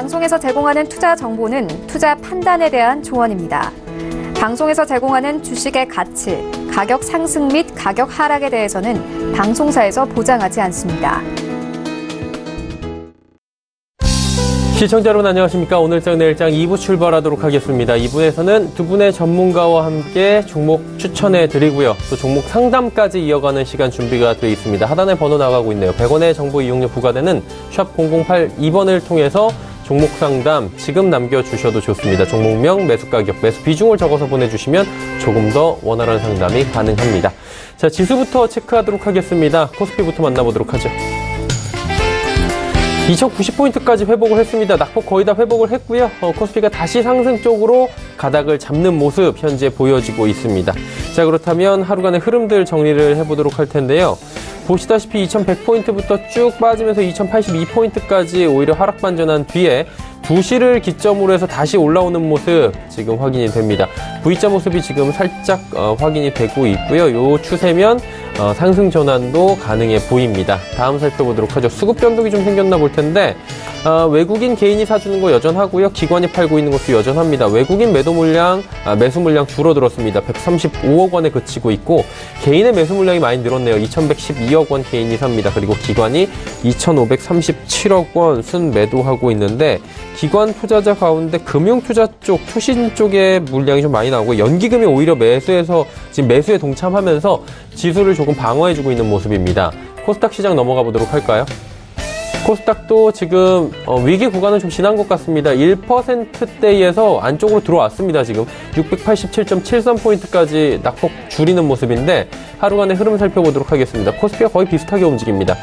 방송에서 제공하는 투자 정보는 투자 판단에 대한 조언입니다. 방송에서 제공하는 주식의 가치, 가격 상승 및 가격 하락에 대해서는 방송사에서 보장하지 않습니다. 시청자 여러분 안녕하십니까. 오늘장 내일장 2부 출발하도록 하겠습니다. 2부에서는 두 분의 전문가와 함께 종목 추천해 드리고요. 또 종목 상담까지 이어가는 시간 준비가 되어 있습니다. 하단에 번호 나가고 있네요. 100원의 정보 이용료 부과되는 샵 008-2번을 통해서 종목 상담 지금 남겨주셔도 좋습니다. 종목명, 매수 가격, 매수 비중을 적어서 보내주시면 조금 더 원활한 상담이 가능합니다. 자, 지수부터 체크하도록 하겠습니다. 코스피부터 만나보도록 하죠. 2090포인트까지 회복을 했습니다. 낙폭 거의 다 회복을 했고요. 코스피가 다시 상승 쪽으로 가닥을 잡는 모습 현재 보여지고 있습니다. 자, 그렇다면 하루간의 흐름들 정리를 해보도록 할 텐데요. 보시다시피 2100포인트부터 쭉 빠지면서 2082포인트까지 오히려 하락 반전한 뒤에 2시를 기점으로 해서 다시 올라오는 모습 지금 확인이 됩니다. V자 모습이 지금 살짝 확인이 되고 있고요. 요 추세면 상승 전환도 가능해 보입니다. 다음 살펴보도록 하죠. 수급 변동이 좀 생겼나 볼 텐데 외국인 개인이 사주는 거 여전하고요. 기관이 팔고 있는 것도 여전합니다. 외국인 매도 물량, 매수 물량 줄어들었습니다. 135억 원에 그치고 있고 개인의 매수 물량이 많이 늘었네요. 2112억 원 개인이 삽니다. 그리고 기관이 2537억 원 순매도하고 있는데 기관 투자자 가운데 금융투자 쪽, 투신 쪽의 물량이 좀 많이 나오고 연기금이 오히려 매수해서 지금 매수에 동참하면서 지수를 조금 방어해주고 있는 모습입니다. 코스닥 시장 넘어가 보도록 할까요? 코스닥도 지금 위기 구간은 좀 지난 것 같습니다. 1%대에서 안쪽으로 들어왔습니다. 지금 687.73포인트까지 낙폭 줄이는 모습인데 하루간의 흐름 살펴보도록 하겠습니다. 코스피가 거의 비슷하게 움직입니다.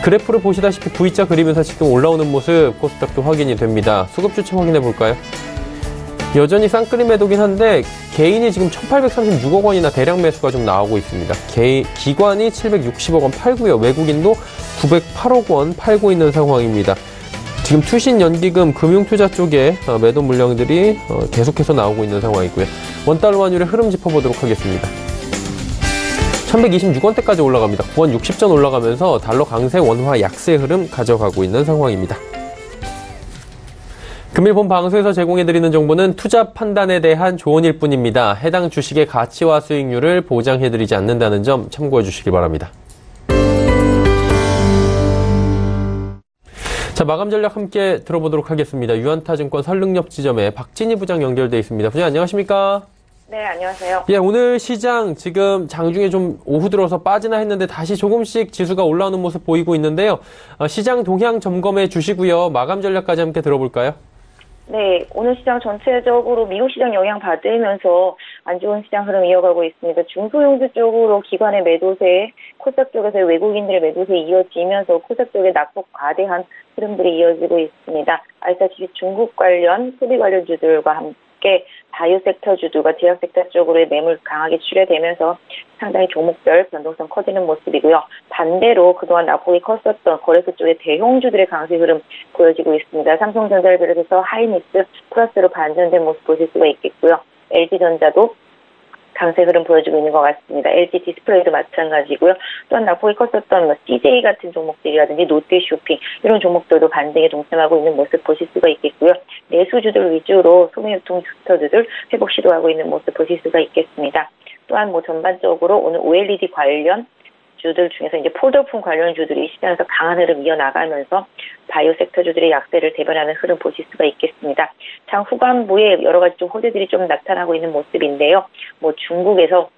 그래프를 보시다시피 V자 그리면서 지금 올라오는 모습 코스닥도 확인이 됩니다. 수급 주체 확인해 볼까요? 여전히 쌍끌이 매도긴 한데 개인이 지금 1836억 원이나 대량 매수가 좀 나오고 있습니다. 기관이 760억 원 팔고요. 외국인도 908억 원 팔고 있는 상황입니다. 지금 투신 연기금 금융투자 쪽에 매도 물량들이 계속해서 나오고 있는 상황이고요. 원달러 환율의 흐름 짚어보도록 하겠습니다. 1126원대까지 올라갑니다. 9원 60전 올라가면서 달러 강세 원화 약세 흐름 가져가고 있는 상황입니다. 금일 본 방송에서 제공해드리는 정보는 투자 판단에 대한 조언일 뿐입니다. 해당 주식의 가치와 수익률을 보장해드리지 않는다는 점 참고해 주시기 바랍니다. 자, 마감 전략 함께 들어보도록 하겠습니다. 유한타증권 설릉역 지점에 박진희 부장 연결돼 있습니다. 부장 안녕하십니까? 네, 안녕하세요. 예, 오늘 시장 지금 장중에 좀 오후 들어서 빠지나 했는데 다시 조금씩 지수가 올라오는 모습 보이고 있는데요. 시장 동향 점검해 주시고요. 마감 전략까지 함께 들어볼까요? 네, 오늘 시장 전체적으로 미국 시장 영향 받으면서 안 좋은 시장 흐름 이어가고 있습니다. 중소형주 쪽으로 기관의 매도세, 코스닥 쪽에서의 외국인들의 매도세 이어지면서 코스닥 쪽에 낙폭 과대한 흐름들이 이어지고 있습니다. 아시다시피 중국 관련, 소비 관련주들과 함께 바이오 섹터 주들과 제약 섹터 쪽으로의 매물 강하게 출회되면서 상당히 종목별 변동성 커지는 모습이고요. 반대로 그동안 낙폭이 컸었던 거래소 쪽의 대형주들의 강세 흐름 보여지고 있습니다. 삼성전자를 비롯해서 하이닉스 플러스로 반전된 모습 보실 수가 있겠고요. LG전자도 강세 흐름 보여주고 있는 것 같습니다. LG 디스플레이도 마찬가지고요. 또한 낙폭이 컸었던 CJ 같은 종목들이라든지 롯데쇼핑 이런 종목들도 반등에 동참하고 있는 모습 보실 수가 있겠고요. 내수주들 위주로 소매유통 섹터주들 회복 시도하고 있는 모습 보실 수가 있겠습니다. 또한 전반적으로 오늘 OLED 관련 주들 중에서 이제 폴더폰 관련 주들이 시장에서 강한 흐름 이어나가면서 바이오 섹터주들의 약세를 대변하는 흐름 보실 수가 있겠습니다. 장 후반부에 여러 가지 좀 호재들이 좀 나타나고 있는 모습인데요. 중국에서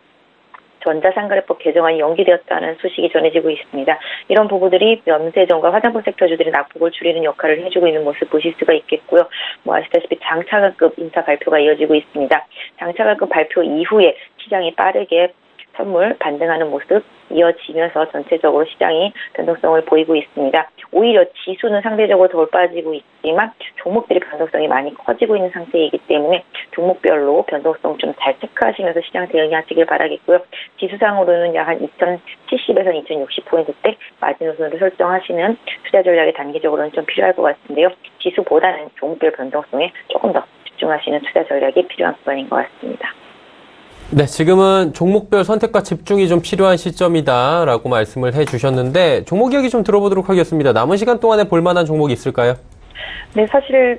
전자상거래법 개정안이 연기되었다는 소식이 전해지고 있습니다. 이런 부분들이 면세점과 화장품 섹터주들의 낙폭을 줄이는 역할을 해주고 있는 모습 보실 수가 있겠고요. 아시다시피 장차관급 인사 발표가 이어지고 있습니다. 장차관급 발표 이후에 시장이 빠르게 선물 반등하는 모습 이어지면서 전체적으로 시장이 변동성을 보이고 있습니다. 오히려 지수는 상대적으로 덜 빠지고 있지만 종목들의 변동성이 많이 커지고 있는 상태이기 때문에 종목별로 변동성 좀 잘 체크하시면서 시장 대응하시길 바라겠고요. 지수상으로는 약 한 2070에서 2060포인트대 마지노선으로 설정하시는 투자 전략이 단기적으로는 좀 필요할 것 같은데요. 지수보다는 종목별 변동성에 조금 더 집중하시는 투자 전략이 필요한 구간인 것 같습니다. 네, 지금은 종목별 선택과 집중이 좀 필요한 시점이다라고 말씀을 해주셨는데 종목 이야기 좀 들어보도록 하겠습니다. 남은 시간 동안에 볼만한 종목이 있을까요? 네, 사실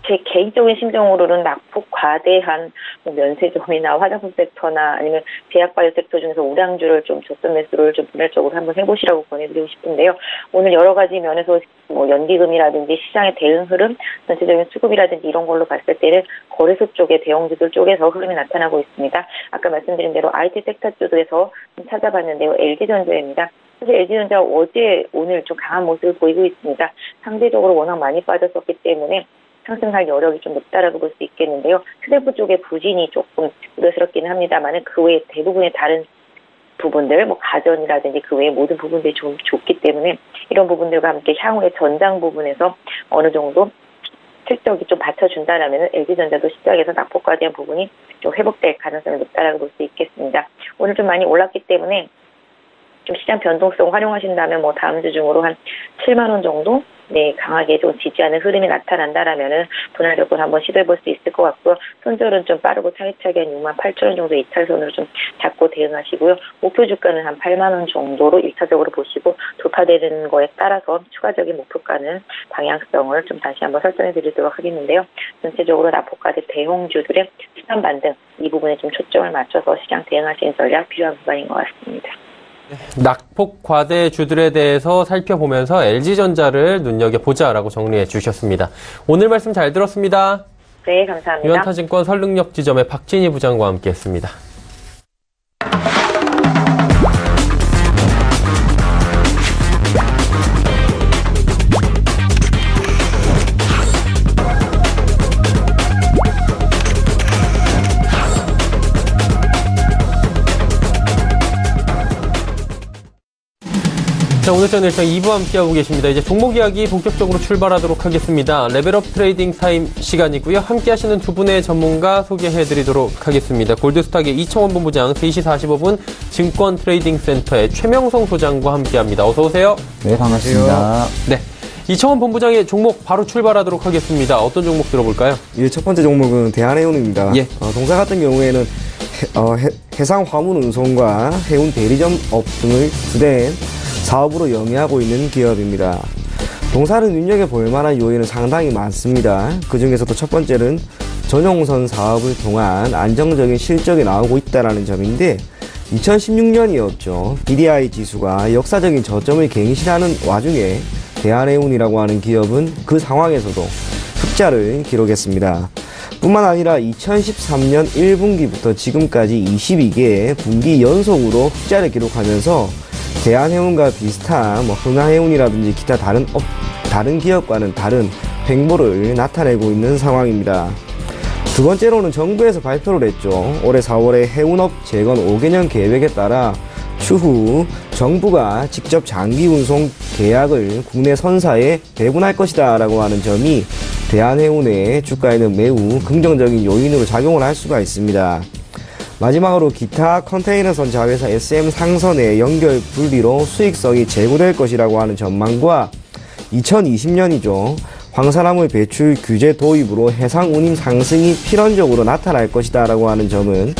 제 개인적인 심정으로는 낙폭 과대한 면세점이나 화장품 섹터나 아니면 제약바이오 섹터 중에서 우량주를 좀 저점 매수를 좀 분할적으로 한번 해보시라고 권해드리고 싶은데요. 오늘 여러 가지 면에서 연기금이라든지 시장의 대응 흐름, 전체적인 수급이라든지 이런 걸로 봤을 때는 거래소 쪽에 대형주들 쪽에서 흐름이 나타나고 있습니다. 아까 말씀드린 대로 IT 섹터주도에서 좀 찾아봤는데요. LG전자입니다. 사실 LG전자 어제 오늘 좀 강한 모습을 보이고 있습니다. 상대적으로 워낙 많이 빠졌었기 때문에 상승할 여력이 좀 높다라고 볼 수 있겠는데요. 휴대폰 쪽의 부진이 조금 우려스럽기는 합니다만 그 외에 대부분의 다른 부분들, 가전이라든지 그 외의 모든 부분들이 좀 좋기 때문에 이런 부분들과 함께 향후의 전장 부분에서 어느 정도 실적이 좀 받쳐준다라면 LG전자도 시장에서 낙폭과에 대한 부분이 좀 회복될 가능성이 높다라고 볼 수 있겠습니다. 오늘 좀 많이 올랐기 때문에 좀 시장 변동성 활용하신다면 다음 주 중으로 한 7만 원 정도 강하게 좀 지지하는 흐름이 나타난다라면은 분할력을 한번 시도해볼 수 있을 것 같고요. 손절은 좀 빠르고 차기차기 한 6만 8천 원 정도 2차선으로 좀 잡고 대응하시고요. 목표 주가는 한 8만 원 정도로 1차적으로 보시고 돌파되는 거에 따라서 추가적인 목표가는 방향성을 좀 다시 한번 설정해 드리도록 하겠는데요. 전체적으로 낙폭과대 대형주들의 시장 반등 이 부분에 좀 초점을 맞춰서 시장 대응하시는 전략 필요한 구간인 것 같습니다. 낙폭 과대주들에 대해서 살펴보면서 LG전자를 눈여겨보자라고 정리해 주셨습니다. 오늘 말씀 잘 들었습니다. 네, 감사합니다. 유한타증권 설릉역 지점의 박진희 부장과 함께했습니다. 자, 오늘 전 일정 2부 함께하고 계십니다. 이제 종목 이야기 본격적으로 출발하도록 하겠습니다. 레벨업 트레이딩 타임 시간이고요. 함께하시는 두 분의 전문가 소개해드리도록 하겠습니다. 골드스탁의 이청원 본부장, 3시 45분 증권 트레이딩 센터의 최명성 소장과 함께합니다. 어서 오세요. 네, 반갑습니다. 네, 이청원 본부장의 종목 바로 출발하도록 하겠습니다. 어떤 종목 들어볼까요? 예, 첫 번째 종목은 대한해운입니다. 예. 동사 같은 경우에는 해상 화물 운송과 해운 대리점 업 등을 주된 사업으로 영위하고 있는 기업입니다. 동사는 눈여겨볼 만한 요인은 상당히 많습니다. 그 중에서도 첫 번째는 전용선 사업을 통한 안정적인 실적이 나오고 있다는 점인데 2016년이었죠. BDI 지수가 역사적인 저점을 갱신하는 와중에 대한해운이라고 하는 기업은 그 상황에서도 흑자를 기록했습니다. 뿐만 아니라 2013년 1분기부터 지금까지 22개의 분기 연속으로 흑자를 기록하면서 대한해운과 비슷한 흥하해운이라든지 기타 다른 기업과는 다른 횡보를 나타내고 있는 상황입니다. 두 번째로는 정부에서 발표를 했죠. 올해 4월에 해운업 재건 5개년 계획에 따라 추후 정부가 직접 장기 운송 계약을 국내 선사에 배분할 것이다 라고 하는 점이 대한해운의 주가에는 매우 긍정적인 요인으로 작용을 할 수가 있습니다. 마지막으로 기타 컨테이너선 자회사 SM 상선의 연결 분리로 수익성이 제고될 것이라고 하는 전망과 2020년이죠. 황산화물 배출 규제 도입으로 해상 운임 상승이 필연적으로 나타날 것이다 라고 하는 점은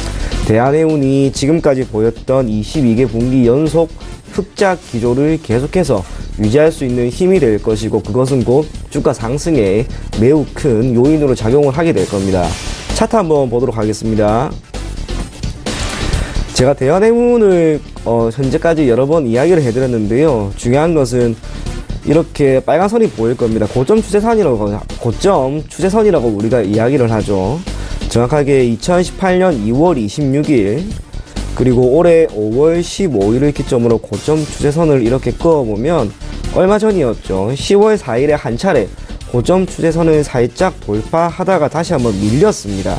대한해운이 지금까지 보였던 22개 분기 연속 흑자 기조를 계속해서 유지할 수 있는 힘이 될 것이고 그것은 곧 주가 상승에 매우 큰 요인으로 작용을 하게 될 겁니다. 차트 한번 보도록 하겠습니다. 제가 대한해운을 현재까지 여러 번 이야기를 해드렸는데요. 중요한 것은 이렇게 빨간 선이 보일 겁니다. 고점 추세선이라고 우리가 이야기를 하죠. 정확하게 2018년 2월 26일 그리고 올해 5월 15일을 기점으로 고점 추세선을 이렇게 그어보면 얼마 전이었죠. 10월 4일에 한 차례 고점 추세선을 살짝 돌파하다가 다시 한번 밀렸습니다.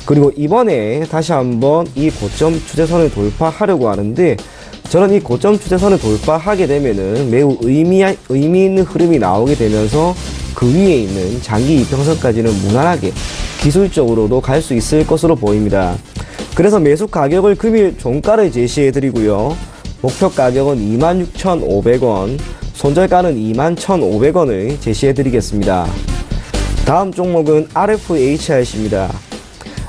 그리고 이번에 다시 한번 이 고점 추세선을 돌파하려고 하는데 저는 이 고점 추세선을 돌파하게 되면은 매우 의미 있는 흐름이 나오게 되면서 그 위에 있는 장기 이평선까지는 무난하게 기술적으로도 갈 수 있을 것으로 보입니다. 그래서 매수 가격을 금일 종가를 제시해 드리고요. 목표 가격은 26,500원, 손절가는 21,500원을 제시해 드리겠습니다. 다음 종목은 RFHRC입니다.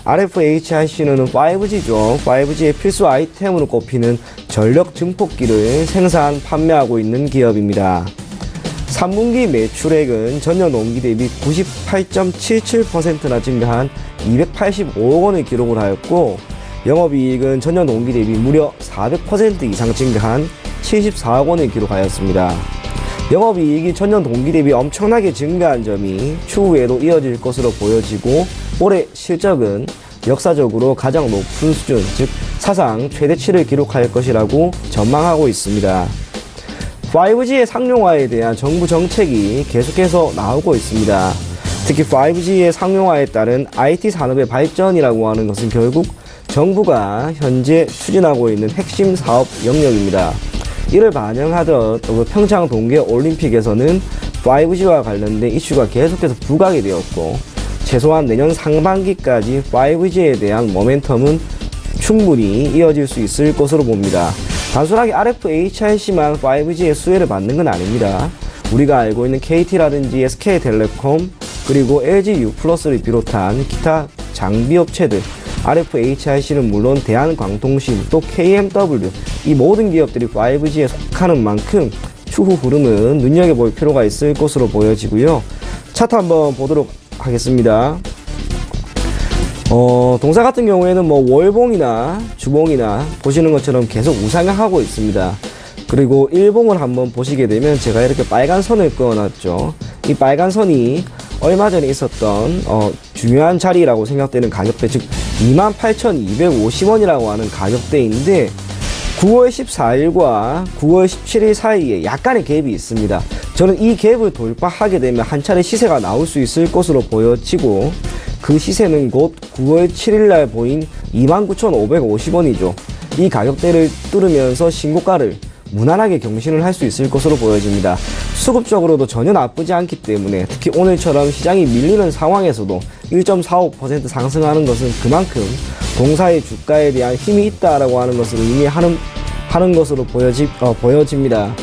RFHRC는 5G죠. 5G의 필수 아이템으로 꼽히는 전력 증폭기를 생산, 판매하고 있는 기업입니다. 3분기 매출액은 전년 동기 대비 98.77%나 증가한 285억 원을 기록을 하였고, 영업이익은 전년 동기 대비 무려 400% 이상 증가한 74억 원을 기록하였습니다. 영업이익이 전년 동기 대비 엄청나게 증가한 점이 추후에도 이어질 것으로 보여지고, 올해 실적은 역사적으로 가장 높은 수준, 즉 사상 최대치를 기록할 것이라고 전망하고 있습니다. 5G의 상용화에 대한 정부 정책이 계속해서 나오고 있습니다. 특히 5G의 상용화에 따른 IT 산업의 발전이라고 하는 것은 결국 정부가 현재 추진하고 있는 핵심 사업 영역입니다. 이를 반영하던 평창 동계올림픽에서는 5G와 관련된 이슈가 계속해서 부각이 되었고, 최소한 내년 상반기까지 5G에 대한 모멘텀은 충분히 이어질 수 있을 것으로 봅니다. 단순하게 RF-HRC만 5G의 수혜를 받는 건 아닙니다. 우리가 알고 있는 KT라든지 SK텔레콤, 그리고 LGU+를 비롯한 기타 장비업체들, RF-HRC는 물론 대한광통신, 또 KMW, 이 모든 기업들이 5G에 속하는 만큼 추후 흐름은 눈여겨볼 필요가 있을 것으로 보여지고요. 차트 한번 보도록 하겠습니다. 동사 같은 경우에는 월봉이나 주봉이나 보시는 것처럼 계속 우상향하고 있습니다. 그리고 일봉을 한번 보시게 되면 제가 이렇게 빨간 선을 그어놨죠. 이 빨간 선이 얼마 전에 있었던 중요한 자리라고 생각되는 가격대, 즉 28,250원이라고 하는 가격대인데 9월 14일과 9월 17일 사이에 약간의 갭이 있습니다. 저는 이 갭을 돌파하게 되면 한 차례 시세가 나올 수 있을 것으로 보여지고, 그 시세는 곧 9월 7일날 보인 29,550원이죠. 이 가격대를 뚫으면서 신고가를 무난하게 경신을 할 수 있을 것으로 보여집니다. 수급적으로도 전혀 나쁘지 않기 때문에, 특히 오늘처럼 시장이 밀리는 상황에서도 1.45% 상승하는 것은 그만큼 동사의 주가에 대한 힘이 있다라고 하는 것을 의미하는 것으로 보여집니다.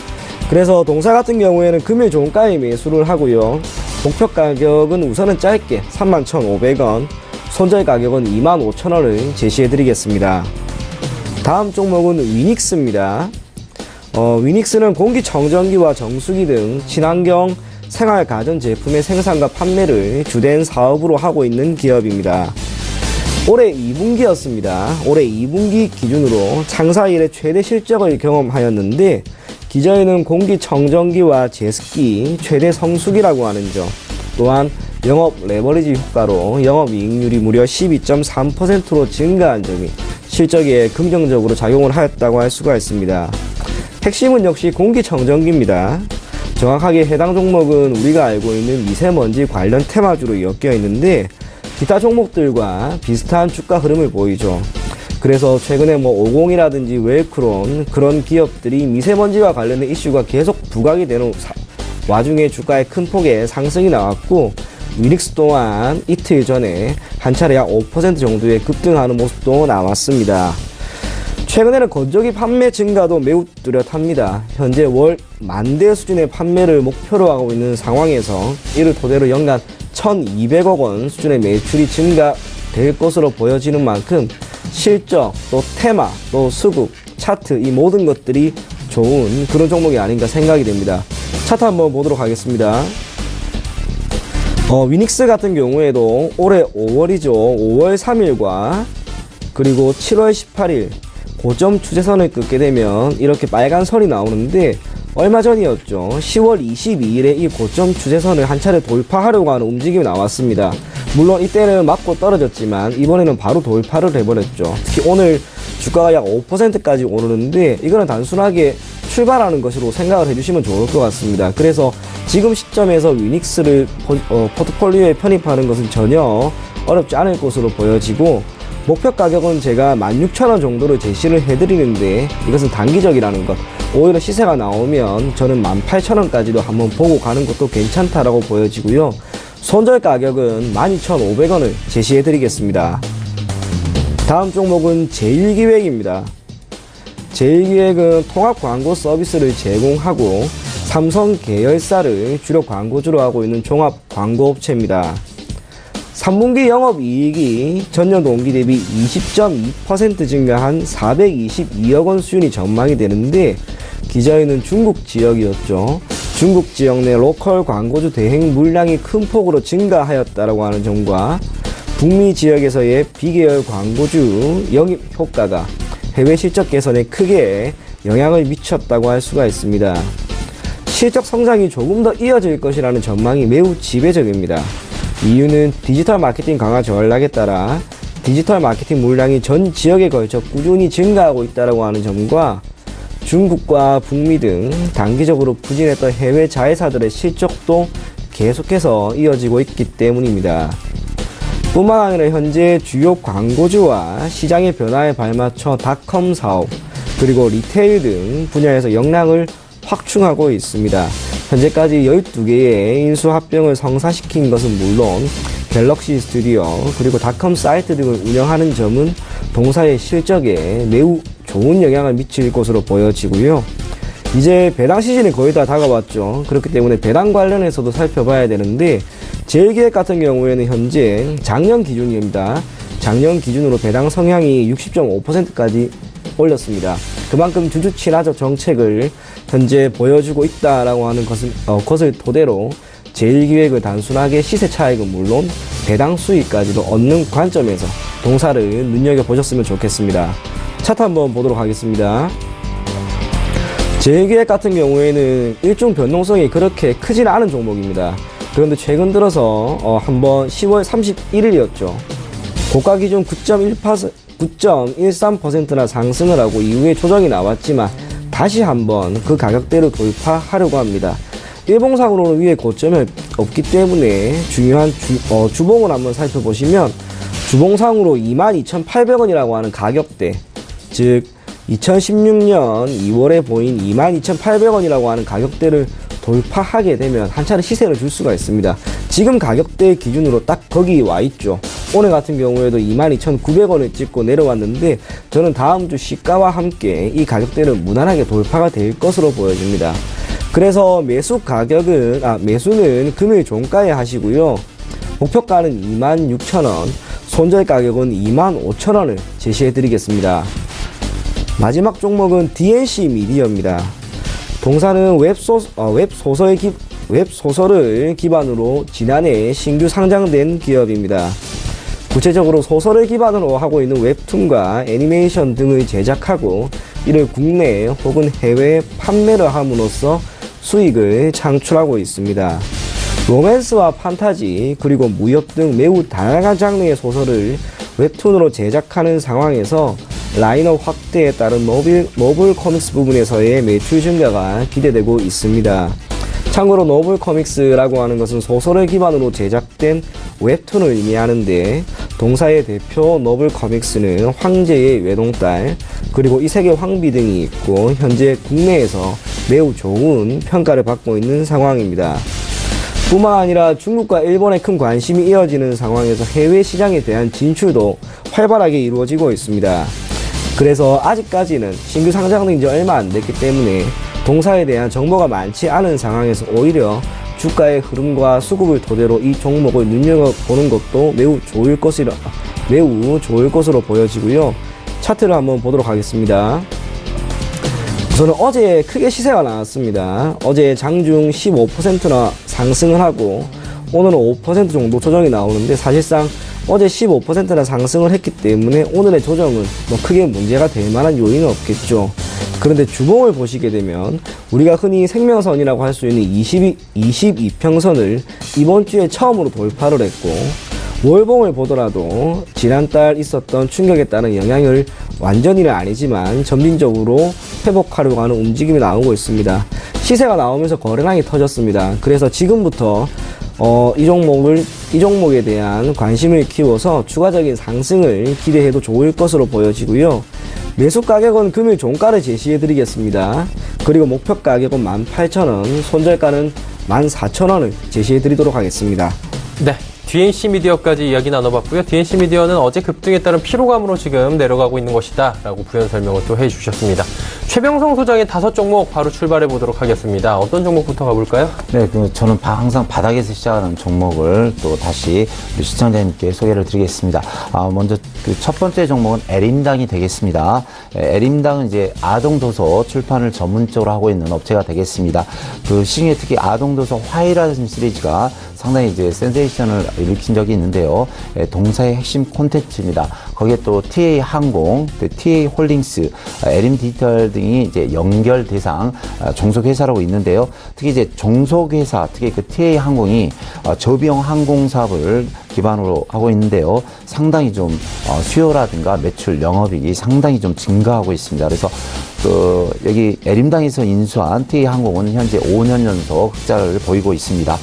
그래서 동사 같은 경우에는 금일 종가에 매수를 하고요. 목표 가격은 우선은 짧게 31,500원, 손절 가격은 25,000원을 제시해 드리겠습니다. 다음 종목은 위닉스입니다. 위닉스는 공기청정기와 정수기 등 친환경 생활 가전 제품의 생산과 판매를 주된 사업으로 하고 있는 기업입니다. 올해 2분기였습니다. 올해 2분기 기준으로 창사 이래 최대 실적을 경험하였는데, 기저에는 공기청정기와 제습기 최대 성수기라고 하는 점, 또한 영업 레버리지 효과로 영업이익률이 무려 12.3%로 증가한 점이 실적에 긍정적으로 작용을 하였다고 할 수가 있습니다. 핵심은 역시 공기청정기입니다. 정확하게 해당 종목은 우리가 알고 있는 미세먼지 관련 테마주로 엮여 있는데, 기타 종목들과 비슷한 주가 흐름을 보이죠. 그래서 최근에 50이라든지 웰크론, 그런 기업들이 미세먼지와 관련된 이슈가 계속 부각이 되는 와중에 주가에 큰 폭의 상승이 나왔고, 위닉스 또한 이틀 전에 한 차례 약 5% 정도의 급등하는 모습도 나왔습니다. 최근에는 건조기 판매 증가도 매우 뚜렷합니다. 현재 월 10,000대 수준의 판매를 목표로 하고 있는 상황에서 이를 토대로 연간 1,200억 원 수준의 매출이 증가될 것으로 보여지는 만큼 실적, 또 테마, 또 수급, 차트, 이 모든 것들이 좋은 그런 종목이 아닌가 생각이 됩니다. 차트 한번 보도록 하겠습니다. 위닉스 같은 경우에도 올해 5월이죠. 5월 3일과 그리고 7월 18일 고점 추세선을 긋게 되면 이렇게 빨간 선이 나오는데, 얼마 전이었죠. 10월 22일에 이 고점 추세선을 한 차례 돌파하려고 하는 움직임이 나왔습니다. 물론 이때는 맞고 떨어졌지만 이번에는 바로 돌파를 해버렸죠. 특히 오늘 주가가 약 5%까지 오르는데, 이거는 단순하게 출발하는 것으로 생각을 해주시면 좋을 것 같습니다. 그래서 지금 시점에서 위닉스를 포트폴리오에 편입하는 것은 전혀 어렵지 않을 것으로 보여지고, 목표 가격은 제가 16,000원 정도를 제시를 해드리는데, 이것은 단기적이라는 것. 오히려 시세가 나오면 저는 18,000원까지도 한번 보고 가는 것도 괜찮다라고 보여지고요. 손절 가격은 12,500원을 제시해드리겠습니다. 다음 종목은 제일기획입니다. 제일기획은 통합 광고 서비스를 제공하고 삼성 계열사를 주력 광고주로 하고 있는 종합 광고업체입니다. 3분기 영업이익이 전년 동기 대비 20.2% 증가한 422억 원 수준이 전망이 되는데, 기저에는 중국 지역이었죠. 중국 지역 내 로컬 광고주 대행 물량이 큰 폭으로 증가하였다고 하는 점과 북미 지역에서의 비계열 광고주 영입 효과가 해외 실적 개선에 크게 영향을 미쳤다고 할 수가 있습니다. 실적 성장이 조금 더 이어질 것이라는 전망이 매우 지배적입니다. 이유는 디지털 마케팅 강화 전략에 따라 디지털 마케팅 물량이 전 지역에 걸쳐 꾸준히 증가하고 있다고 하는 점과 중국과 북미 등 단기적으로 부진했던 해외 자회사들의 실적도 계속해서 이어지고 있기 때문입니다. 뿐만 아니라 현재 주요 광고주와 시장의 변화에 발맞춰 닷컴 사업 그리고 리테일 등 분야에서 역량을 확충하고 있습니다. 현재까지 12개의 인수합병을 성사시킨 것은 물론 갤럭시 스튜디오 그리고 닷컴 사이트 등을 운영하는 점은 동사의 실적에 매우 좋은 영향을 미칠 것으로 보여지고요. 이제 배당 시즌이 거의 다 다가왔죠. 그렇기 때문에 배당 관련해서도 살펴봐야 되는데 제일기획 같은 경우에는 현재 작년 기준입니다. 작년 기준으로 배당 성향이 60.5%까지 올렸습니다. 그만큼 주주 친화적 정책을 현재 보여주고 있다라고 하는 것을 토대로 제일기획을 단순하게 시세 차익은 물론 배당 수익까지도 얻는 관점에서 동사를 눈여겨보셨으면 좋겠습니다. 차트 한번 보도록 하겠습니다. 제일기획 같은 경우에는 일종 변동성이 그렇게 크지는 않은 종목입니다. 그런데 최근 들어서 한번 10월 31일이었죠. 고가 기준 9.13%나 상승을 하고 이후에 조정이 나왔지만 다시 한번 그 가격대로 돌파하려고 합니다. 일봉상으로는 위에 고점이 없기 때문에 중요한 주봉을 한번 살펴보시면 주봉상으로 22,800원이라고 하는 가격대, 즉 2016년 2월에 보인 22,800원이라고 하는 가격대를 돌파하게 되면 한 차례 시세를 줄 수가 있습니다. 지금 가격대 기준으로 딱 거기 와 있죠. 오늘 같은 경우에도 22,900원을 찍고 내려왔는데 저는 다음 주 시가와 함께 이 가격대는 무난하게 돌파가 될 것으로 보여집니다. 그래서 매수는 금일 종가에 하시고요. 목표가는 26,000원, 손절 가격은 25,000원을 제시해 드리겠습니다. 마지막 종목은 DNC 미디어입니다. 동사는 웹소설을 기반으로 지난해 신규 상장된 기업입니다. 구체적으로 소설을 기반으로 하고 있는 웹툰과 애니메이션 등을 제작하고 이를 국내 혹은 해외에 판매를 함으로써 수익을 창출하고 있습니다. 로맨스와 판타지 그리고 무협 등 매우 다양한 장르의 소설을 웹툰으로 제작하는 상황에서 라인업 확대에 따른 노블 코믹스 부분에서의 매출 증가가 기대되고 있습니다. 참고로 노블 코믹스라고 하는 것은 소설을 기반으로 제작된 웹툰을 의미하는데 동사의 대표 노블 코믹스는 황제의 외동딸 그리고 이세계 황비 등이 있고 현재 국내에서 매우 좋은 평가를 받고 있는 상황입니다. 뿐만 아니라 중국과 일본의 큰 관심이 이어지는 상황에서 해외 시장에 대한 진출도 활발하게 이루어지고 있습니다. 그래서 아직까지는 신규 상장된 지 얼마 안 됐기 때문에 동사에 대한 정보가 많지 않은 상황에서 오히려 주가의 흐름과 수급을 토대로 이 종목을 눈여겨보는 것도 매우 좋을 것으로 보여지고요. 차트를 한번 보도록 하겠습니다. 우선은 어제 크게 시세가 나왔습니다. 어제 장중 15%나 상승을 하고 오늘은 5% 정도 조정이 나오는데 사실상 어제 15%나 상승을 했기 때문에 오늘의 조정은 크게 문제가 될 만한 요인은 없겠죠. 그런데 주봉을 보시게 되면 우리가 흔히 생명선이라고 할 수 있는 22평선을 이번 주에 처음으로 돌파를 했고 월봉을 보더라도 지난달 있었던 충격에 따른 영향을 완전히는 아니지만 점진적으로 회복하려고 하는 움직임이 나오고 있습니다. 시세가 나오면서 거래량이 터졌습니다. 그래서 지금부터 이 종목에 대한 관심을 키워서 추가적인 상승을 기대해도 좋을 것으로 보여지고요. 매수 가격은 금일 종가를 제시해 드리겠습니다. 그리고 목표 가격은 18,000원, 손절가는 14,000원을 제시해 드리도록 하겠습니다. 네, DNC 미디어까지 이야기 나눠봤고요. DNC 미디어는 어제 급등에 따른 피로감으로 지금 내려가고 있는 것이다 라고 부연 설명을 또 해주셨습니다. 최병성 소장의 5종목 바로 출발해 보도록 하겠습니다. 어떤 종목부터 가볼까요? 네, 저는 항상 바닥에서 시작하는 종목을 또 다시 우리 시청자님께 소개를 드리겠습니다. 먼저 첫 번째 종목은 에림당이 되겠습니다. 에림당은 이제 아동도서 출판을 전문적으로 하고 있는 업체가 되겠습니다. 시중에 특히 아동도서 화이라는 시리즈가 상당히 이제 센세이션을 일으킨 적이 있는데요. 동사의 핵심 콘텐츠입니다. 거기에 또 TA 항공, TA 홀딩스, 에림 디지털 등이 이제 연결 대상 종속 회사라고 있는데요. 특히 이제 종속 회사, 특히 TA 항공이 저비용 항공 사업을 기반으로 하고 있는데요. 상당히 좀 수요라든가 매출, 영업이익이 상당히 좀 증가하고 있습니다. 그래서 여기 에림당에서 인수한 TA 항공은 현재 5년 연속 흑자를 보이고 있습니다.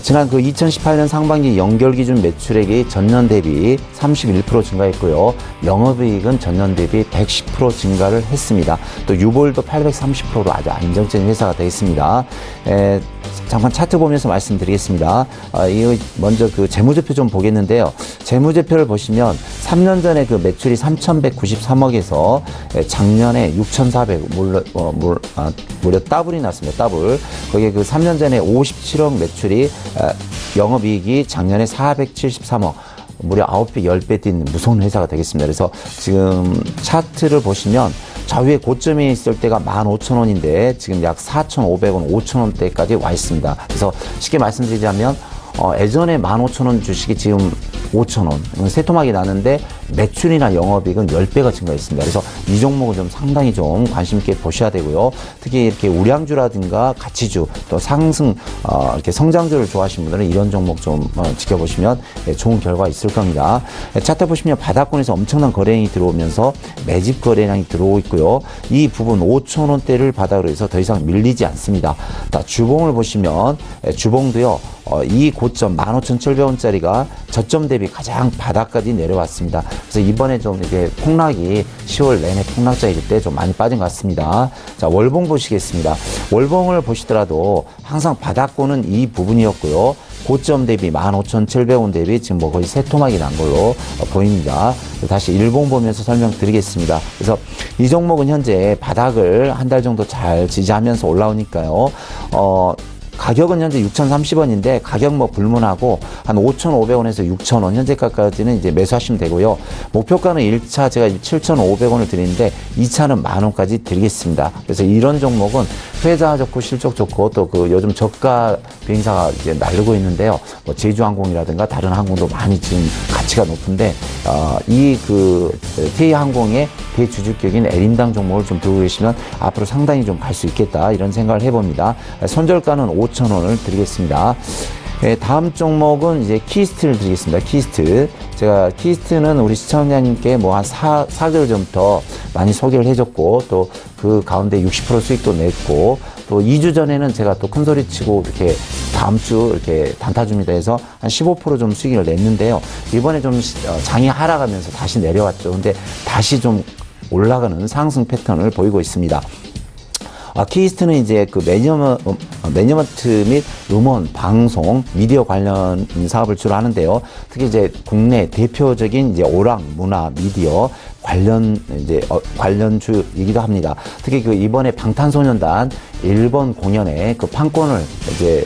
지난 2018년 상반기 연결 기준 매출액이 전년 대비 31% 증가했고요. 영업이익은 전년 대비 110% 증가를 했습니다. 또 유보율도 830%로 아주 안정적인 회사가 되겠습니다. 잠깐 차트 보면서 말씀드리겠습니다. 먼저 재무제표 좀 보겠는데요. 재무제표를 보시면 3년 전에 매출이 3,193억에서 작년에 6,400, 무려 더블이 났습니다. 더블. 거기에 3년 전에 57억 매출이 영업이익이 작년에 473억. 무려 9배, 10배 뛴 무서운 회사가 되겠습니다. 그래서 지금 차트를 보시면 좌우에 고점에 있을 때가 15,000원인데 지금 약 4,500원, 5,000원대까지 와 있습니다. 그래서 쉽게 말씀드리자면 예전에 15,000원 주식이 지금 5,000원, 새토막이 나는데 매출이나 영업이익은 10배가 증가했습니다. 그래서 이 종목은 좀 상당히 좀 관심 있게 보셔야 되고요. 특히 이렇게 우량주라든가 가치주, 또 상승, 이렇게 성장주를 좋아하시는 분들은 이런 종목 좀 지켜보시면 좋은 결과 있을 겁니다. 차트 보시면 바닥권에서 엄청난 거래량이 들어오면서 매집 거래량이 들어오고 있고요. 이 부분 5,000원대를 바닥으로 해서 더 이상 밀리지 않습니다. 주봉을 보시면 주봉도요. 이 고점 15,700원짜리가 저점 대비 가장 바닥까지 내려왔습니다. 그래서 이번에 좀 이렇게 폭락이 10월 내내 폭락장일 때 좀 많이 빠진 것 같습니다. 자, 월봉 보시겠습니다. 월봉을 보시더라도 항상 바닥권은 이 부분이었고요. 고점 대비 15,700원 대비 지금 거의 세 토막이 난 걸로 보입니다. 다시 일봉 보면서 설명드리겠습니다. 그래서 이 종목은 현재 바닥을 한 달 정도 잘 지지하면서 올라오니까요. 가격은 현재 6,030원인데 가격 불문하고 한 5,500원에서 6,000원 현재가까지는 이제 매수하시면 되고요. 목표가는 1차 제가 7,500원을 드리는데 2차는 만원까지 드리겠습니다. 그래서 이런 종목은 회사 좋고 실적 좋고 또 요즘 저가 비행사가 이제 나르고 있는데요. 제주항공이라든가 다른 항공도 많이 지금 가치가 높은데 이 TA 항공의 대주주격인 에림당 종목을 좀 들고 계시면 앞으로 상당히 좀 갈 수 있겠다 이런 생각을 해봅니다. 선절가는 5,000원을 드리겠습니다. 네, 다음 종목은 이제 키스트를 드리겠습니다. 키스트. 제가 키스트는 우리 시청자님께 한 4개월 전부터 많이 소개를 해줬고, 또 그 가운데 60% 수익도 냈고, 또 2주 전에는 제가 또 큰 소리 치고 이렇게 다음 주 이렇게 단타 줍니다 해서 한 15% 좀 수익을 냈는데요. 이번에 좀 장이 하락하면서 다시 내려왔죠. 근데 다시 좀 올라가는 상승 패턴을 보이고 있습니다. 키스트는 이제 매니지먼트 및 음원, 방송, 미디어 관련 사업을 주로 하는데요. 특히 이제 국내 대표적인 이제 오락, 문화, 미디어 관련주이기도 합니다. 특히 이번에 방탄소년단 일본 공연의 판권을 이제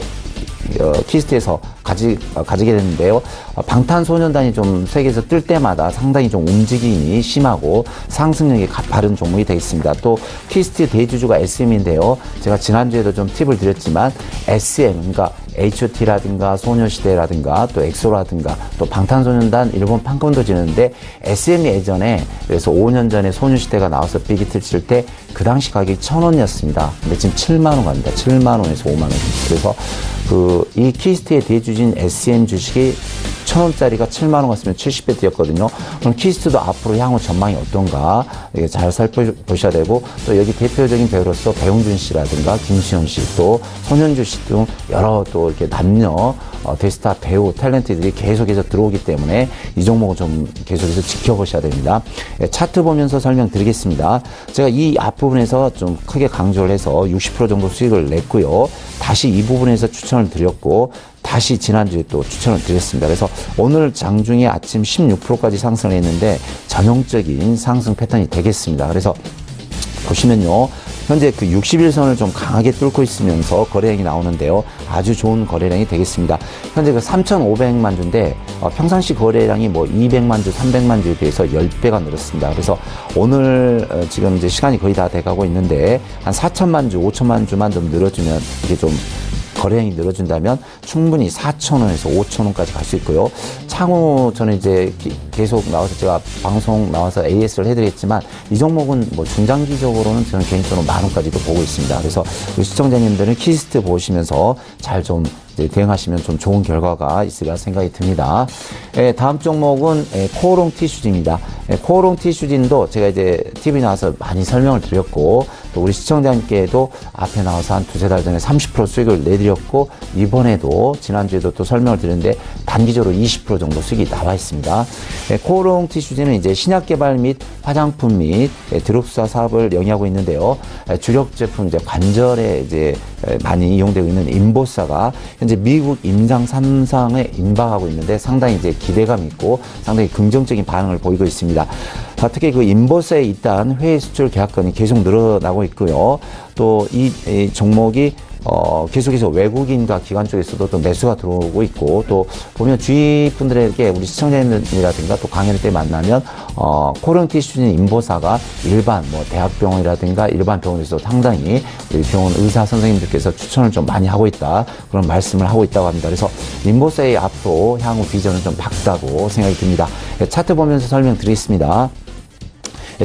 키스트에서 가지게 됐는데요. 방탄소년단이 좀 세계에서 뜰 때마다 상당히 좀 움직임이 심하고 상승력이 가파른 종목이 되겠습니다. 또 키스트 대주주가 SM인데요. 제가 지난주에도 좀 팁을 드렸지만 SM, 그러니까 H.O.T라든가 소녀시대라든가 또 엑소라든가 또 방탄소년단 일본 판권도 지는데 SM이 예전에 그래서 5년 전에 소녀시대가 나와서 빅히트를 칠 때 그 당시 가격이 1,000원이었습니다. 근데 지금 7만원 갑니다. 7만원에서 5만원. 그래서 이 키스트의 대주주인 SM 주식이 1,000원짜리가 7만원 갔으면 70배 뛰었거든요. 그럼 키스트도 앞으로 향후 전망이 어떤가 잘 살펴보셔야 되고, 또 여기 대표적인 배우로서 배용준 씨라든가 김시현 씨, 또 손현주 씨 등 여러 또 이렇게 남녀 대스타 배우 탤런트들이 계속해서 들어오기 때문에 이 종목은 좀 계속해서 지켜보셔야 됩니다. 차트 보면서 설명드리겠습니다. 제가 이 앞부분에서 좀 크게 강조를 해서 60% 정도 수익을 냈고요. 다시 이 부분에서 추천을 드렸고, 다시 지난주에 또 추천을 드렸습니다. 그래서 오늘 장중에 아침 16%까지 상승을 했는데 전형적인 상승 패턴이 되겠습니다. 그래서 보시면요. 현재 그 60일선을 좀 강하게 뚫고 있으면서 거래량이 나오는데요. 아주 좋은 거래량이 되겠습니다. 현재 그 3,500만 주인데 평상시 거래량이 뭐 200만 주, 300만 주에 비해서 10배가 늘었습니다. 그래서 오늘 지금 이제 시간이 거의 다 돼가고 있는데 한 4천만 주, 5천만 주만 좀 늘어주면 이게 좀 거래량이 늘어준다면 충분히 4,000원에서 5,000원까지 갈 수 있고요. 향후 저는 이제 계속 나와서 제가 방송 나와서 AS를 해드렸지만 이 종목은 뭐 중장기적으로는 저는 개인적으로 10,000원까지도 보고 있습니다. 그래서 우리 시청자님들은 키스트 보시면서 잘 좀 대응하시면 좀 좋은 결과가 있으리라 생각이 듭니다. 다음 종목은 코오롱 티슈진입니다. 코오롱 티슈진도 제가 이제 TV 나와서 많이 설명을 드렸고 또 우리 시청자님께도 앞에 나와서 한 두세 달 전에 30% 수익을 내드렸고 이번에도 지난주에도 또 설명을 드렸는데 단기적으로 20% 정도 수익이 나와 있습니다. 코오롱 티슈진은 이제 신약 개발 및 화장품 및 드럭수사 사업을 영위하고 있는데요. 주력 제품 이제 관절에 이제 많이 이용되고 있는 인보사가 현재 미국 임상 3상에 임박하고 있는데 상당히 이제 기대감 있고 상당히 긍정적인 반응을 보이고 있습니다. 특히 그 인보사에 있던 해외 수출 계약건이 계속 늘어나고 있고요. 또 이 종목이 계속해서 외국인과 기관 쪽에서도 또 매수가 들어오고 있고 또 보면 주위 분들에게 우리 시청자님이라든가 또 강연을 때 만나면 코오롱 티슈진 인보사가 일반 뭐 대학병원이라든가 일반 병원에서 상당히 우리 병원 의사 선생님들께서 추천을 좀 많이 하고 있다 그런 말씀을 하고 있다고 합니다. 그래서 인보사의 앞으로 향후 비전은 좀 밝다고 생각이 듭니다. 차트 보면서 설명드리겠습니다.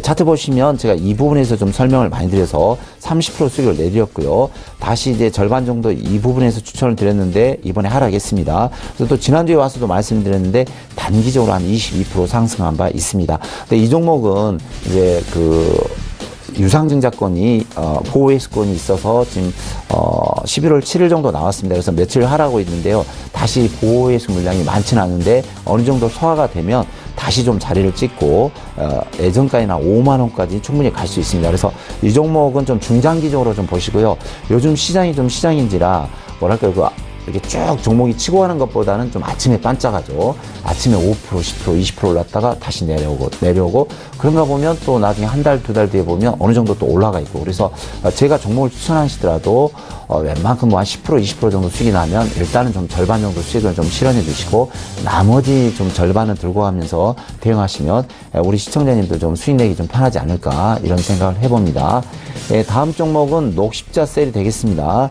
차트 보시면 제가 이 부분에서 좀 설명을 많이 드려서 30% 수익을 내드렸고요. 다시 이제 절반 정도 이 부분에서 추천을 드렸는데 이번에 하락했습니다. 그래서 또 지난주에 와서도 말씀드렸는데 단기적으로 한 22% 상승한 바 있습니다. 근데 이 종목은 이제 그 유상증자권이 보호해수권이 있어서 지금 11월 7일 정도 나왔습니다. 그래서 며칠 하라고 있는데요. 다시 보호해수 물량이 많지는 않은데 어느 정도 소화가 되면 다시 좀 자리를 찍고 예전가에나 5만 원까지 충분히 갈 수 있습니다. 그래서 이 종목은 좀 중장기적으로 좀 보시고요. 요즘 시장이 좀 시장인지라 뭐랄까요, 이렇게 쭉 종목이 치고 가는 것보다는 좀 아침에 반짝하죠. 아침에 5%, 10%, 20% 올랐다가 다시 내려오고 그런가 보면 또 나중에 한 달, 두 달 뒤에 보면 어느 정도 또 올라가 있고 그래서 제가 종목을 추천하시더라도 웬만큼 뭐 한 10%, 20% 정도 수익이 나면 일단은 좀 절반 정도 수익을 좀 실현해 주시고 나머지 좀 절반은 들고 가면서 대응하시면 우리 시청자님들 좀 수익 내기 좀 편하지 않을까 이런 생각을 해봅니다. 다음 종목은 녹십자셀이 되겠습니다.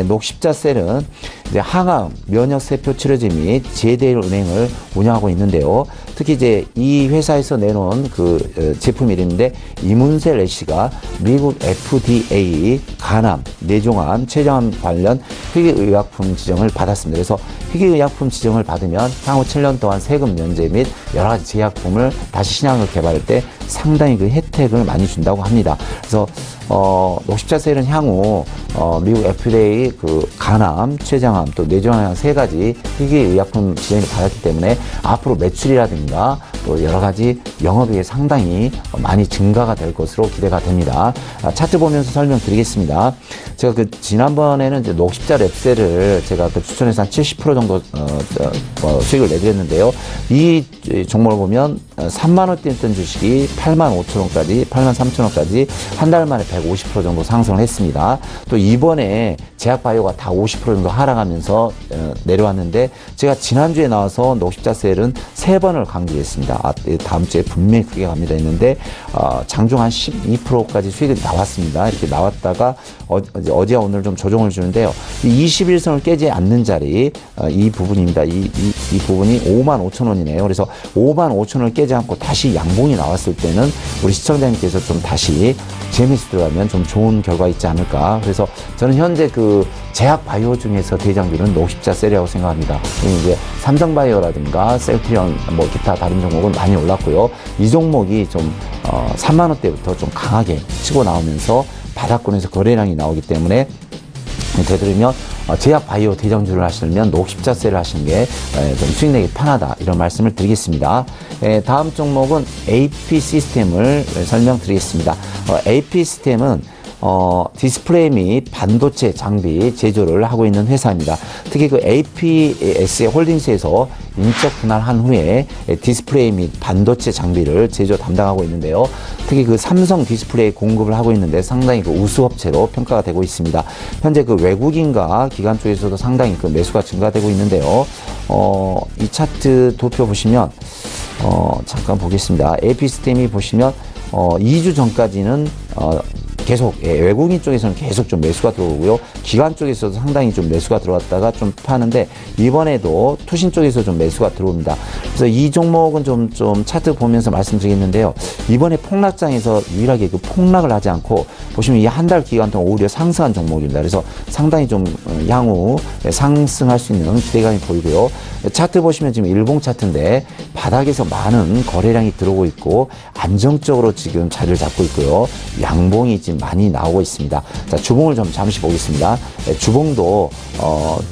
녹십자셀은 이제 항암, 면역세포 치료제 및 제대일은행을 운영하고 있는데요. 특히 이제 이 회사에서 내놓은 그 제품 이름인데 이문셀 애쉬가 미국 FDA 간암, 뇌종암, 췌장암 관련 희귀의약품 지정을 받았습니다. 그래서 희귀의약품 지정을 받으면 향후 7년 동안 세금 면제 및 여러 가지 제약품을 다시 신약을 개발할 때 상당히 그 혜택을 많이 준다고 합니다. 그래서 녹십자셀은 향후 미국 FDA 그 간암, 췌장암, 또 뇌종암 세 가지 희귀의약품 지정을 받았기 때문에 앞으로 매출이라든가 또 여러 가지 영업이익이 상당히 많이 증가가 될 것으로 기대가 됩니다. 차트 보면서 설명드리겠습니다. 제가 그 지난번에는 이제 녹십자 랩셀을 제가 그 추천해서 한 70% 정도 수익을 내드렸는데요. 이 종목을 보면 3만 원대 있던 주식이 8만 5천 원까지, 8만 3천 원까지 한 달 만에 150% 정도 상승을 했습니다. 또 이번에 제약바이오가 다 50% 정도 하락하면서 내려왔는데 제가 지난주에 나와서 녹십자셀은 3번을 강조했습니다. 다음 주에 분명히 크게 갑니다 했는데 장중 한 12%까지 수익이 나왔습니다. 이렇게 나왔다가 어제와 오늘 좀 조정을 주는데요. 이 21선을 깨지 않는 자리 이 부분입니다. 이 부분이 5만 5천 원이네요. 그래서 5만 5천 원을 깨지 않고 다시 양봉이 나왔을 때는 우리 시청자님께서 좀 다시 재미있어 들어가면 좀 좋은 결과 있지 않을까. 그래서 저는 현재 그 제약바이오 중에서 대장주는 녹십자셀이라고 생각합니다. 이제 삼성바이오라든가 셀트리온 뭐 기타 다른 종목은 많이 올랐고요. 이 종목이 좀 3만 원대부터 좀 강하게 치고 나오면서 바닥권에서 거래량이 나오기 때문에 되도록이면 제약바이오 대장주를 하시려면 녹십자셀을 하시는 게 좀 수익 내기 편하다 이런 말씀을 드리겠습니다. 다음 종목은 AP 시스템을 설명드리겠습니다. AP 시스템은 디스플레이 및 반도체 장비 제조를 하고 있는 회사입니다. 특히 그 APS 홀딩스에서 인적 분할한 후에 디스플레이 및 반도체 장비를 제조 담당하고 있는데요. 특히 그 삼성 디스플레이 공급을 하고 있는데 상당히 그 우수업체로 평가가 되고 있습니다. 현재 그 외국인과 기관 쪽에서도 상당히 그 매수가 증가되고 있는데요. 이 차트 도표 보시면 잠깐 보겠습니다. AP스템이 보시면 2주 전까지는 계속 외국인 쪽에서는 계속 좀 매수가 들어오고요. 기관 쪽에서도 상당히 좀 매수가 들어왔다가 좀 파는데 이번에도 투신 쪽에서 좀 매수가 들어옵니다. 그래서 이 종목은 좀 차트 보면서 말씀드리겠는데요. 이번에 폭락장에서 유일하게 그 폭락을 하지 않고 보시면 이 한 달 기간 동안 오히려 상승한 종목입니다. 그래서 상당히 좀 향후 상승할 수 있는 기대감이 보이고요. 차트 보시면 지금 일봉 차트인데 바닥에서 많은 거래량이 들어오고 있고 안정적으로 지금 자리를 잡고 있고요. 양봉이 지금 많이 나오고 있습니다. 자, 주봉을 좀 잠시 보겠습니다. 주봉도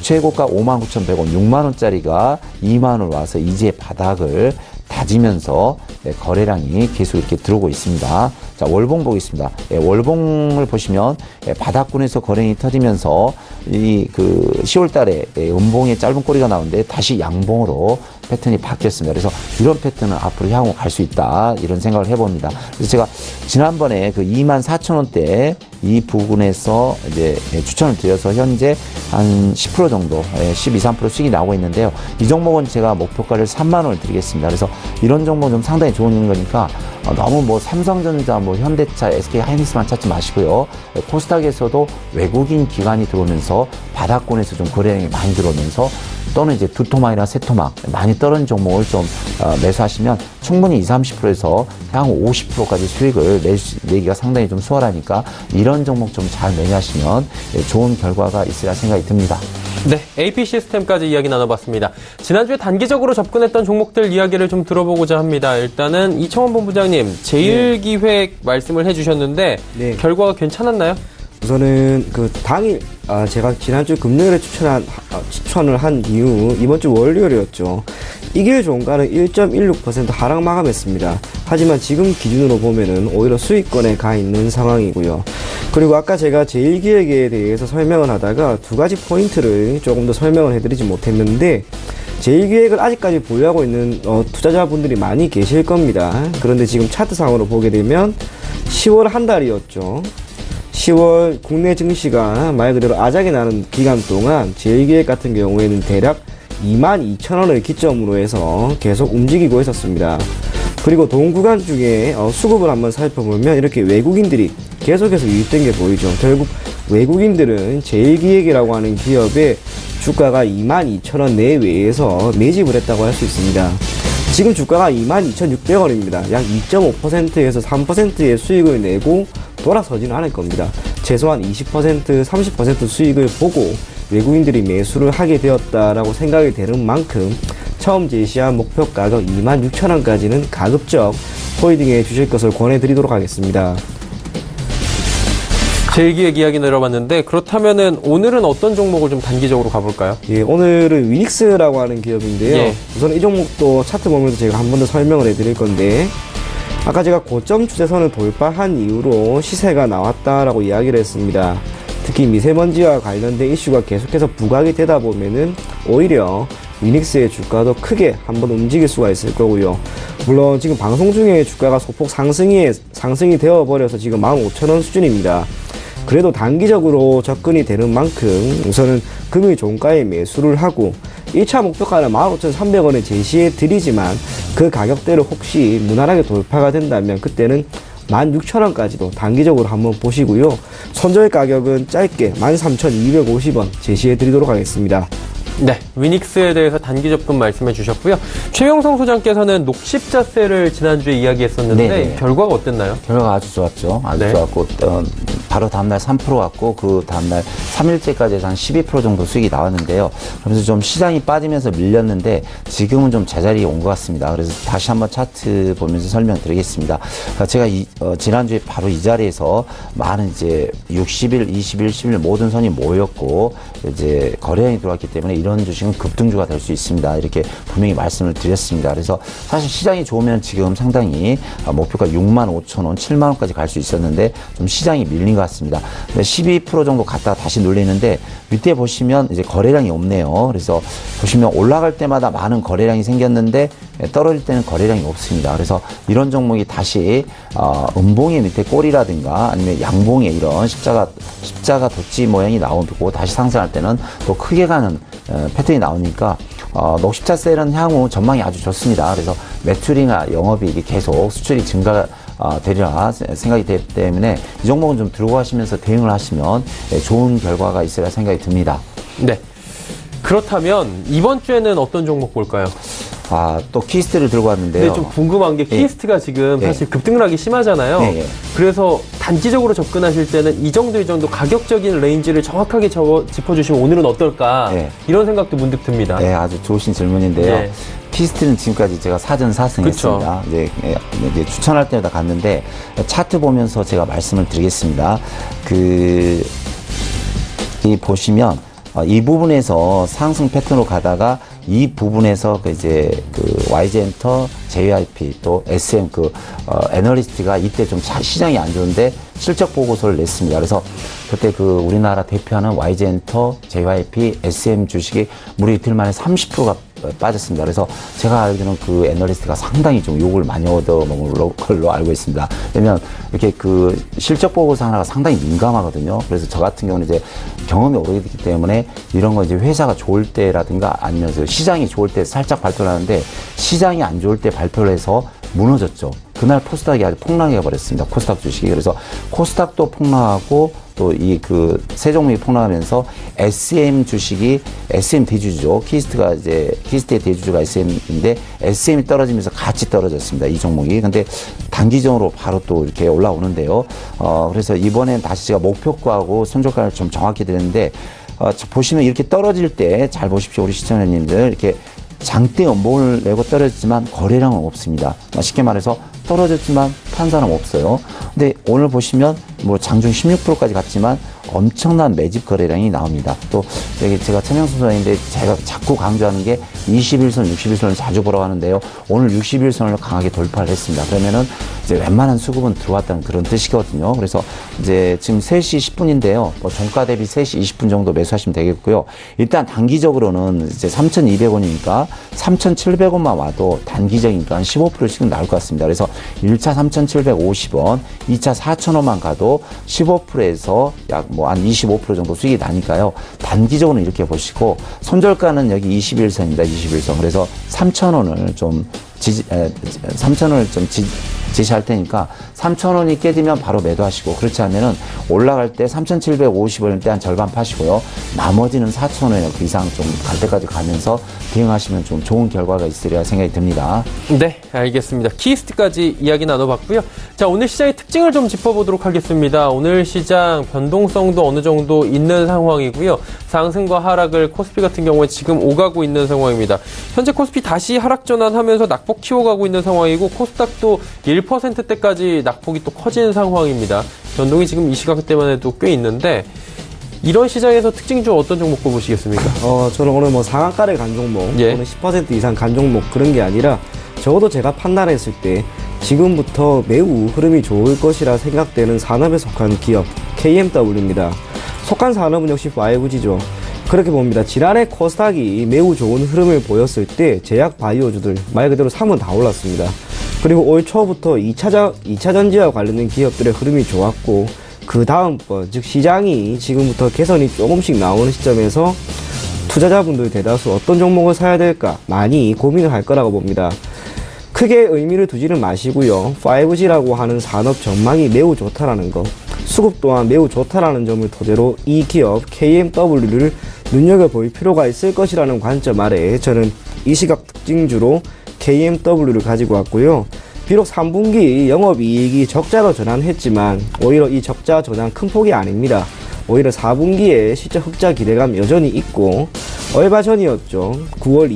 최고가 59,100원, 6만원짜리가 2만원 와서 이제 바닥을 다지면서 거래량이 계속 이렇게 들어오고 있습니다. 자, 월봉 보겠습니다. 월봉을 보시면 바닥권에서 거래량이 터지면서 이 그 10월 달에 음봉의 짧은 꼬리가 나오는데 다시 양봉으로 패턴이 바뀌었습니다. 그래서 이런 패턴은 앞으로 향후 갈 수 있다. 이런 생각을 해봅니다. 그래서 제가 지난번에 그 24,000원대 이 부분에서 이제 추천을 드려서 현재 한 10% 정도, 12, 13% 수익이 나오고 있는데요. 이 종목은 제가 목표가를 3만원을 드리겠습니다. 그래서 이런 종목은 좀 상당히 좋은 거니까 너무 뭐 삼성전자, 뭐 현대차, SK 하이닉스만 찾지 마시고요. 코스닥에서도 외국인 기관이 들어오면서 바닥권에서 좀 거래량이 많이 들어오면서 또는 이제 두 토막이나 세 토막 많이 떨어진 종목을 좀 매수하시면 충분히 20, 30%에서 향후 50%까지 수익을 내기가 상당히 좀 수월하니까 이런 종목 좀 잘 매매하시면 좋은 결과가 있으리라 생각이 듭니다. 네, AP 시스템까지 이야기 나눠봤습니다. 지난주에 단기적으로 접근했던 종목들 이야기를 좀 들어보고자 합니다. 일단은 이청원 본부장님, 제일기획 말씀을 해주셨는데 네. 결과가 괜찮았나요? 우선은 그 당일 제가 지난주 금요일에 추천을 한 이후 이번 주 월요일이었죠. 이길 종가는 1.16% 하락 마감했습니다. 하지만 지금 기준으로 보면은 오히려 수익권에 가 있는 상황이고요. 그리고 아까 제가 제1기획에 대해서 설명을 하다가 두 가지 포인트를 조금 더 설명을 해드리지 못했는데 제1기획을 아직까지 보유하고 있는 투자자분들이 많이 계실 겁니다. 그런데 지금 차트상으로 보게 되면 10월 한 달이었죠. 10월 국내 증시가 말 그대로 아작이 나는 기간 동안 제1기획 같은 경우에는 대략 22,000원을 기점으로 해서 계속 움직이고 있었습니다. 그리고 동 구간 중에 수급을 한번 살펴보면 이렇게 외국인들이 계속해서 유입된 게 보이죠. 결국 외국인들은 제1기획이라고 하는 기업의 주가가 22,000원 내외에서 매집을 했다고 할 수 있습니다. 지금 주가가 22,600원입니다. 약 2.5%에서 3%의 수익을 내고 돌아서지는 않을 겁니다. 최소한 20%, 30% 수익을 보고 외국인들이 매수를 하게 되었다라고 생각이 되는 만큼 처음 제시한 목표 가격 26,000원까지는 가급적 홀딩해 주실 것을 권해드리도록 하겠습니다. 제일기획 이야기 내려봤는데 그렇다면은 오늘은 어떤 종목을 좀 단기적으로 가볼까요? 예, 오늘은 위닉스라고 하는 기업인데요. 예. 우선 이 종목도 차트 보면서 제가 한 번 더 설명을 해드릴 건데 아까 제가 고점 추세선을 돌파한 이후로 시세가 나왔다라고 이야기를 했습니다. 특히 미세먼지와 관련된 이슈가 계속해서 부각이 되다 보면은 오히려 위닉스의 주가도 크게 한번 움직일 수가 있을 거고요. 물론 지금 방송 중에 주가가 소폭 상승이 되어버려서 지금 15,000원 수준입니다. 그래도 단기적으로 접근이 되는 만큼 우선은 금일 종가에 매수를 하고 1차 목표가는 15,300원에 제시해 드리지만 그 가격대를 혹시 무난하게 돌파가 된다면 그때는 16,000원까지도 단기적으로 한번 보시고요. 손절 가격은 짧게 13,250원 제시해 드리도록 하겠습니다. 네, 위닉스에 대해서 단기 접근 말씀해 주셨고요. 최명성 소장께서는 녹십자세를 지난주에 이야기했었는데 네네. 결과가 어땠나요? 결과가 아주 좋았죠. 아주 네. 좋았고 바로 다음날 3% 왔고 그 다음날 3일째까지 해서 한 12% 정도 수익이 나왔는데요. 그러면서 좀 시장이 빠지면서 밀렸는데 지금은 좀 제자리에 온 것 같습니다. 그래서 다시 한번 차트 보면서 설명드리겠습니다. 제가 지난주에 바로 이 자리에서 많은 이제 60일, 20일, 10일 모든 선이 모였고 이제 거래량이 들어왔기 때문에 이런 주식은 급등주가 될 수 있습니다. 이렇게 분명히 말씀을 드렸습니다. 그래서 사실 시장이 좋으면 지금 상당히 목표가 65,000원, 70,000원까지 갈 수 있었는데 좀 시장이 밀린 것 올라갔습니다. 12% 정도 갔다가 다시 눌리는데 밑에 보시면 이제 거래량이 없네요. 그래서 보시면 올라갈 때마다 많은 거래량이 생겼는데 떨어질 때는 거래량이 없습니다. 그래서 이런 종목이 다시 음봉의 밑에 꼬리라든가 아니면 양봉에 이런 십자가 도치 모양이 나오고 다시 상승할 때는 또 크게 가는 패턴이 나오니까 녹십자 셀은 향후 전망이 아주 좋습니다. 그래서 매출이나 영업이익이 계속 수출이 되리라 생각이 되기 때문에 이 종목은 좀 들고 가시면서 대응을 하시면 좋은 결과가 있으리라 생각이 듭니다. 네. 그렇다면 이번 주에는 어떤 종목 볼까요? 또 키스트를 들고 왔는데요. 네, 좀 궁금한 게 키스트가 지금 사실 급등락이 심하잖아요. 그래서 단기적으로 접근하실 때는 이 정도 가격적인 레인지를 정확하게 짚어주시면 오늘은 어떨까 이런 생각도 문득 듭니다. 네, 아주 좋으신 질문인데요. 키스트는 지금까지 제가 사전 4승했습니다. 이제 추천할 때마다 갔는데 차트 보면서 제가 말씀을 드리겠습니다. 이 보시면 이 부분에서 상승 패턴으로 가다가 이 부분에서 YG엔터, JYP 또 SM 애널리스트가 이때 좀 시장이 안 좋은데 실적 보고서를 냈습니다. 그래서 그때 우리나라 대표하는 YG엔터, JYP, SM 주식이 무려 이틀 만에 30%가 빠졌습니다. 그래서 제가 알기로는 그 애널리스트가 상당히 좀 욕을 많이 얻어먹은 걸로 알고 있습니다. 왜냐면 이렇게 실적 보고서 하나가 상당히 민감하거든요. 그래서 저 같은 경우는 이제 경험이 오래됐기 때문에 이런 거 이제 회사가 좋을 때라든가 아니면 시장이 좋을 때 살짝 발표를 하는데 시장이 안 좋을 때 발표를 해서 무너졌죠. 그날 코스닥이 아주 폭락해 버렸습니다. 코스닥 주식이. 그래서 코스닥도 폭락하고 또 세 종목이 폭락하면서 SM 주식이 SM 대주주죠. 키스트의 대주주가 SM인데 SM이 떨어지면서 같이 떨어졌습니다. 이 종목이. 근데 단기적으로 바로 또 이렇게 올라오는데요. 그래서 이번엔 다시 제가 목표가하고 손절가를 좀 정확히 드렸는데 보시면 이렇게 떨어질 때 잘 보십시오. 우리 시청자님들 이렇게 장대 연봉을 내고 떨어졌지만 거래량은 없습니다. 쉽게 말해서 떨어졌지만 판 사람 없어요. 근데 오늘 보시면 장중 16%까지 갔지만 엄청난 매집 거래량이 나옵니다. 또 제가 천명순서인데 제가 자꾸 강조하는 게 21선, 61선을 자주 보러 가는데요. 오늘 61선을 강하게 돌파를 했습니다. 그러면은 이제 웬만한 수급은 들어왔다는 그런 뜻이거든요. 그래서 이제 지금 3시 10분인데요. 종가 대비 3시 20분 정도 매수하시면 되겠고요. 일단 단기적으로는 이제 3,200원이니까 3,700원만 와도 단기적이니까 한 15%씩은 나올 것 같습니다. 그래서 1차 3,750원, 2차 4,000원만 가도 15%에서 약 한 25% 정도 수익이 나니까요. 단기적으로는 이렇게 보시고 손절가는 여기 21선입니다. 21선. 그래서 3,000원을 좀 지시할 테니까 3,000원이 깨지면 바로 매도하시고 그렇지 않으면은 올라갈 때 3,750원일 때 한 절반 파시고요. 나머지는 4,000원에 그 이상 좀 갈 때까지 가면서 대응하시면 좀 좋은 결과가 있으리라 생각이 듭니다. 네, 알겠습니다. 키스트까지 이야기 나눠봤고요. 자, 오늘 시장의 특징을 좀 짚어보도록 하겠습니다. 오늘 시장 변동성도 어느 정도 있는 상황이고요. 상승과 하락을 코스피 같은 경우에 지금 오가고 있는 상황입니다. 현재 코스피 다시 하락 전환하면서 낙폭 키워가고 있는 상황이고 코스닥도 1%대까지 낙폭이 또 커지는 상황입니다. 변동이 지금 이 시각 때만 해도 꽤 있는데 이런 시장에서 특징주 어떤 종목 꼽으시겠습니까? 저는 오늘 상한가를 간 종목, 오늘 10% 이상 간 종목 그런 게 아니라 적어도 제가 판단했을 때 지금부터 매우 흐름이 좋을 것이라 생각되는 산업에 속한 기업 KMW입니다. 속한 산업은 역시 5G죠. 그렇게 봅니다. 지난해 코스닥이 매우 좋은 흐름을 보였을 때 제약 바이오주들 말 그대로 3은 다 올랐습니다. 그리고 올 초부터 2차 전지와 관련된 기업들의 흐름이 좋았고 그 다음번 즉 시장이 지금부터 개선이 조금씩 나오는 시점에서 투자자분들 대다수 어떤 종목을 사야 될까 많이 고민을 할 거라고 봅니다. 크게 의미를 두지는 마시고요. 5G라고 하는 산업 전망이 매우 좋다라는 것, 수급 또한 매우 좋다라는 점을 토대로 이 기업 KMW를 눈여겨볼 필요가 있을 것이라는 관점 아래 저는 이 시각 특징주로 KMW를 가지고 왔고요. 비록 3분기 영업이익이 적자로 전환했지만 오히려 이 적자 전환 큰 폭이 아닙니다. 오히려 4분기에 실적 흑자 기대감 여전히 있고 얼마 전이었죠. 9월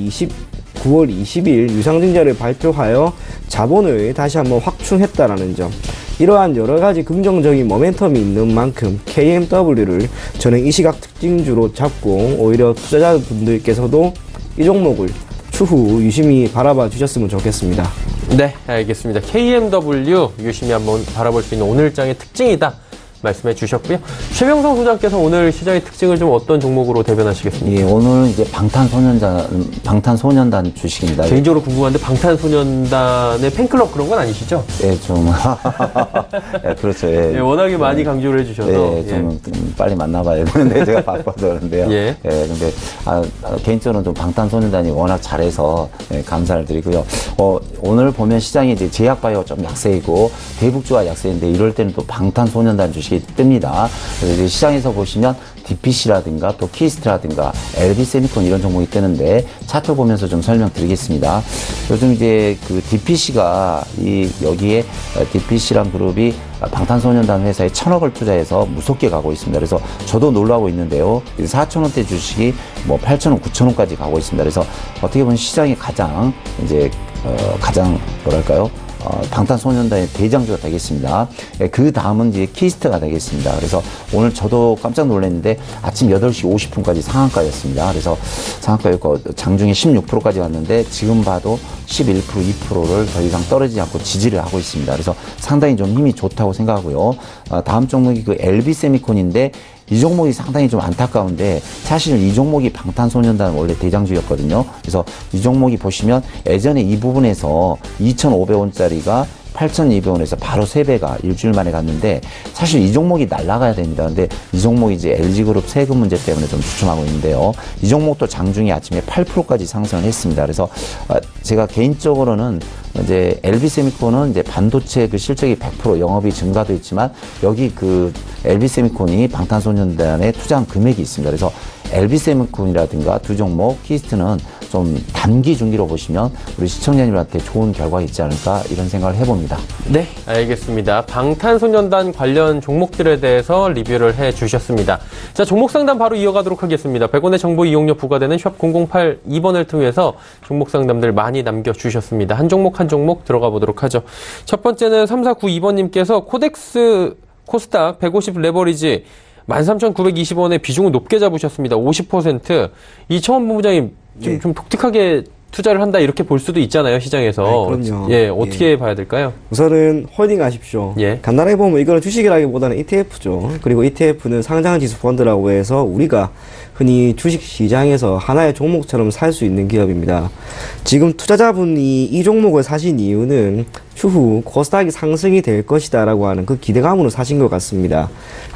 20일 유상증자를 발표하여 자본을 다시 한번 확충했다라는 점. 이러한 여러가지 긍정적인 모멘텀이 있는 만큼 KMW를 저는 이 시각 특징주로 잡고 오히려 투자자분들께서도 이 종목을 추후 유심히 바라봐 주셨으면 좋겠습니다. 네, 알겠습니다. KMW 유심히 한번 바라볼 수 있는 오늘장의 특징이다. 말씀해 주셨고요. 최병성 소장께서 오늘 시장의 특징을 좀 어떤 종목으로 대변하시겠습니까? 예, 오늘 이제 방탄소년단 주식입니다. 개인적으로 궁금한데 방탄소년단의 팬클럽 그런 건 아니시죠? 예, 좀. 예, 그렇죠. 예. 예, 워낙에 많이 강조를 해주셔서. 예, 좀 빨리 만나봐야 되는데 제가 바빠서 그런데요. 예. 근데 개인적으로는 좀 방탄소년단이 워낙 잘해서 감사를 드리고요. 오늘 보면 시장이 이제 제약바이오가 좀 약세이고 대북주가 약세인데 이럴 때는 또 방탄소년단 주식이 뜹니다. 그래서 이제 시장에서 보시면 DPC라든가 또 키스트라든가 LB세미콘 이런 종목이 뜨는데 차트 보면서 좀 설명드리겠습니다. 요즘 이제 그 DPC가 여기에 DPC란 그룹이 방탄소년단 회사에 1,000억을 투자해서 무섭게 가고 있습니다. 그래서 저도 놀라고 있는데요. 4,000원대 주식이 뭐 8,000원, 9,000원까지 가고 있습니다. 그래서 어떻게 보면 시장이 가장 뭐랄까요? 방탄소년단의 대장주가 되겠습니다. 그 다음은 이제 키스트가 되겠습니다. 그래서 오늘 저도 깜짝 놀랐는데 아침 8시 50분까지 상한가였습니다. 그래서 상한가였고 장중에 16%까지 왔는데 지금 봐도 11%, 2%를 더 이상 떨어지지 않고 지지를 하고 있습니다. 그래서 상당히 좀 힘이 좋다고 생각하고요. 다음 종목이 그 LB세미콘인데 이 종목이 상당히 좀 안타까운데 사실 이 종목이 방탄소년단 원래 대장주였거든요. 그래서 이 종목이 보시면 예전에 이 부분에서 2,500원짜리가 8,200원에서 바로 3배가 일주일 만에 갔는데 사실 이 종목이 날아가야 됩니다. 근데 이 종목이 이제 LG그룹 세금 문제 때문에 좀 주춤하고 있는데요. 이 종목도 장중에 아침에 8%까지 상승을 했습니다. 그래서 제가 개인적으로는 이제 LB세미콘은 이제 반도체 그 실적이 100% 영업이 증가도 있지만 여기 그 LB세미콘이 방탄소년단에 투자한 금액이 있습니다. 그래서 LB세미콘이라든가 두 종목 키스트는 좀 단기 중기로 보시면 우리 시청자님들한테 좋은 결과가 있지 않을까 이런 생각을 해봅니다. 네, 알겠습니다. 방탄소년단 관련 종목들에 대해서 리뷰를 해주셨습니다. 자, 종목 상담 바로 이어가도록 하겠습니다. 100원의 정보 이용료 부과되는 샵 008-2번을 통해서 종목 상담들 많이 남겨주셨습니다. 한 종목 들어가 보도록 하죠. 첫 번째는 3492번님께서 코덱스 코스닥 150 레버리지 13,920원의 비중을 높게 잡으셨습니다. 50%. 이청원 본부장님 좀 독특하게 투자를 한다 이렇게 볼 수도 있잖아요, 시장에서. 네, 그럼요. 예, 어떻게 봐야 될까요? 우선은 홀딩 하십시오. 예. 간단하게 보면 이거는 주식이라기보다는 ETF죠. 그리고 ETF는 상장 지수 펀드라고 해서 우리가 흔히 주식 시장에서 하나의 종목처럼 살 수 있는 기업입니다. 지금 투자자분이 이 종목을 사신 이유는 추후 코스닥이 상승이 될 것이다 라고 하는 그 기대감으로 사신 것 같습니다.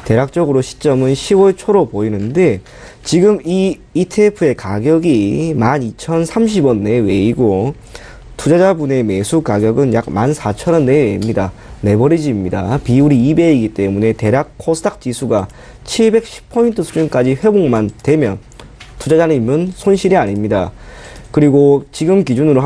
대략적으로 시점은 10월 초로 보이는데 지금 이 ETF의 가격이 12,030원 내외이고 투자자분의 매수 가격은 약 14,000원 내외입니다. 레버리지입니다. 비율이 2배이기 때문에 대략 코스닥 지수가 710포인트 수준까지 회복만 되면 투자자님은 손실이 아닙니다. 그리고 지금 기준으로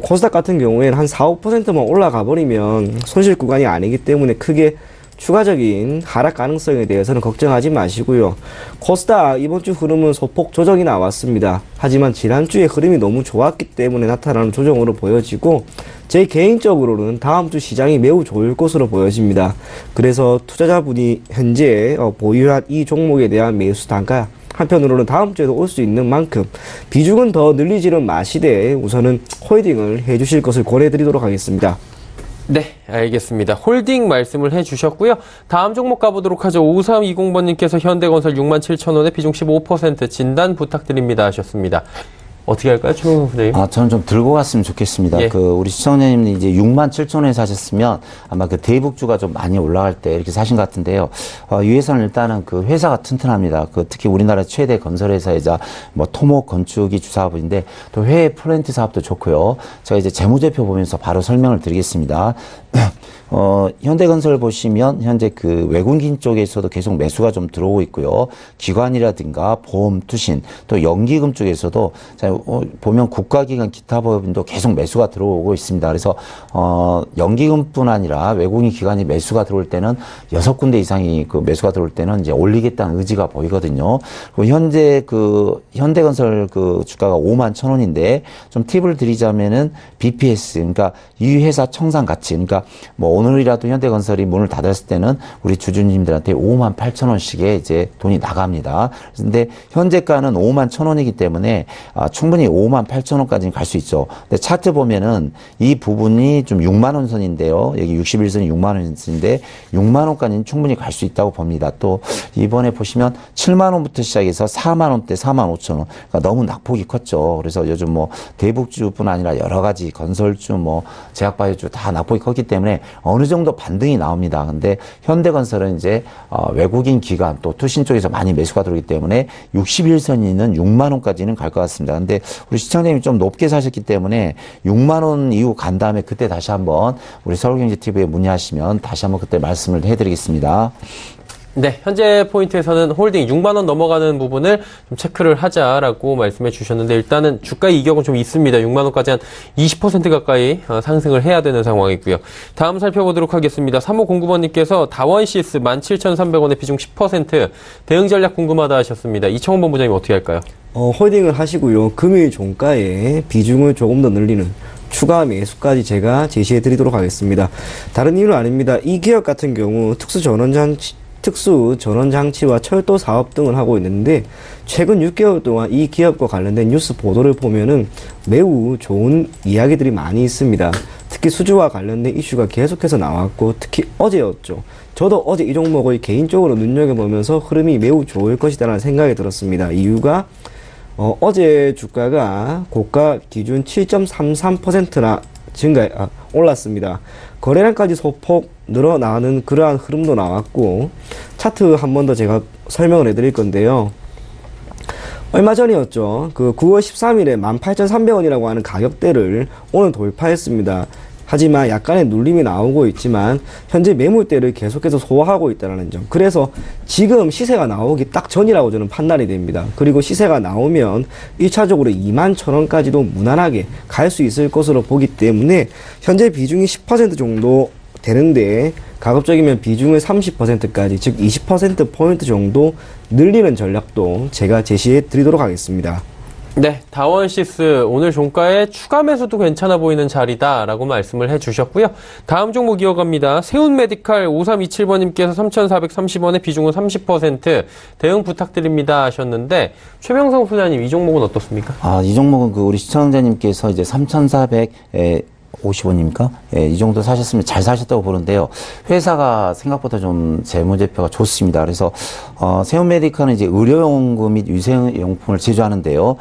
코스닥 같은 경우에는 한 4, 5%만 올라가 버리면 손실 구간이 아니기 때문에 크게 추가적인 하락 가능성에 대해서는 걱정하지 마시고요. 코스닥 이번 주 흐름은 소폭 조정이 나왔습니다. 하지만 지난주에 흐름이 너무 좋았기 때문에 나타나는 조정으로 보여지고 제 개인적으로는 다음 주 시장이 매우 좋을 것으로 보여집니다. 그래서 투자자분이 현재 보유한 이 종목에 대한 매수 단가 한편으로는 다음 주에도 올 수 있는 만큼 비중은 더 늘리지는 마시되 우선은 홀딩을 해주실 것을 권해드리도록 하겠습니다. 네, 알겠습니다. 홀딩 말씀을 해주셨고요. 다음 종목 가보도록 하죠. 5320번님께서 현대건설 67,000원에 비중 15% 진단 부탁드립니다 하셨습니다. 어떻게 할까요, 최병성 선생님? 저는 좀 들고 갔으면 좋겠습니다. 예. 우리 시청자님이 이제 67,000원에 사셨으면 아마 그 대북주가 좀 많이 올라갈 때 이렇게 사신 것 같은데요. 이 회사는 일단은 그 회사가 튼튼합니다. 특히 우리나라 최대 건설회사이자 토목 건축이 주사업인데 또 해외 플랜트 사업도 좋고요. 제가 이제 재무제표 보면서 바로 설명을 드리겠습니다. 현대건설 보시면 현재 그 외국인 쪽에서도 계속 매수가 좀 들어오고 있고요. 기관이라든가 보험, 투신, 또 연기금 쪽에서도 보면 국가기관 기타 법인도 계속 매수가 들어오고 있습니다. 그래서 연기금뿐 아니라 외국인 기관이 매수가 들어올 때는 6군데 이상이 그 매수가 들어올 때는 이제 올리겠다는 의지가 보이거든요. 그리고 현재 그 현대건설 그 주가가 51,000원인데 좀 팁을 드리자면은 BPS, 그러니까 이 회사 청산 가치, 그러니까 오늘이라도 현대건설이 문을 닫았을 때는 우리 주주님들한테 58,000원씩의 이제 돈이 나갑니다. 근데 현재가는 51,000원이기 때문에 충분히 5만 8천 원까지는 갈 수 있죠. 근데 차트 보면은 이 부분이 좀 6만 원 선인데요. 여기 61선이 6만 원 선인데 6만 원까지는 충분히 갈 수 있다고 봅니다. 또 이번에 보시면 7만 원부터 시작해서 4만 원대, 4만 5천 원. 그러니까 너무 낙폭이 컸죠. 그래서 요즘 뭐 대북주뿐 아니라 여러 가지 건설주, 뭐 제약바이오주 다 낙폭이 컸기 때문에 어느 정도 반등이 나옵니다. 근데 현대건설은 이제 외국인 기관 또 투신 쪽에서 많이 매수가 들어오기 때문에 61선이 있는 6만 원까지는 갈 것 같습니다. 근데 우리 시청자님이 좀 높게 사셨기 때문에 6만 원 이후 간 다음에 그때 다시 한번 우리 서울경제TV에 문의하시면 다시 한번 그때 말씀을 해드리겠습니다. 네, 현재 포인트에서는 홀딩 6만 원 넘어가는 부분을 좀 체크를 하자라고 말씀해 주셨는데 일단은 주가의 이격은 좀 있습니다. 6만 원까지 한 20% 가까이 상승을 해야 되는 상황이고요. 다음 살펴보도록 하겠습니다. 3509번님께서 다원CS 17,300원에 비중 10% 대응 전략 궁금하다 하셨습니다. 이청원 본부장님 어떻게 할까요? 홀딩을 하시고요. 금일 종가에 비중을 조금 더 늘리는 추가 매수까지 제가 제시해 드리도록 하겠습니다. 다른 이유는 아닙니다. 이 기업 같은 경우 특수 전원장치와 철도 사업 등을 하고 있는데 최근 6개월 동안 이 기업과 관련된 뉴스 보도를 보면은 매우 좋은 이야기들이 많이 있습니다. 특히 수주와 관련된 이슈가 계속해서 나왔고 특히 어제였죠. 저도 어제 이 종목을 개인적으로 눈여겨보면서 흐름이 매우 좋을 것이다라는 생각이 들었습니다. 이유가 어제 주가가 고가 기준 7.33%나 올랐습니다. 거래량까지 소폭 늘어나는 그러한 흐름도 나왔고 차트 한 번 더 제가 설명을 해드릴 건데요. 얼마 전이었죠. 그 9월 13일에 18,300원이라고 하는 가격대를 오늘 돌파했습니다. 하지만 약간의 눌림이 나오고 있지만 현재 매물대를 계속해서 소화하고 있다는 점. 그래서 지금 시세가 나오기 딱 전이라고 저는 판단이 됩니다. 그리고 시세가 나오면 1차적으로 21,000원까지도 무난하게 갈 수 있을 것으로 보기 때문에 현재 비중이 10% 정도 되는데 가급적이면 비중을 30%까지 즉 20%포인트 정도 늘리는 전략도 제가 제시해 드리도록 하겠습니다. 네, 다원시스 오늘 종가에 추가 매수도 괜찮아 보이는 자리다라고 말씀을 해주셨고요. 다음 종목 이어갑니다. 세운메디칼 5327번님께서 3,430원에 비중은 30% 대응 부탁드립니다 하셨는데 최병성 소장님 이 종목은 어떻습니까? 이 종목은 우리 시청자님께서 이제 3,450원입니까? 예, 이 정도 사셨으면 잘 사셨다고 보는데요. 회사가 생각보다 좀 재무제표가 좋습니다. 그래서, 세운메디칼은 이제 의료용구 및 위생용품을 제조하는데요.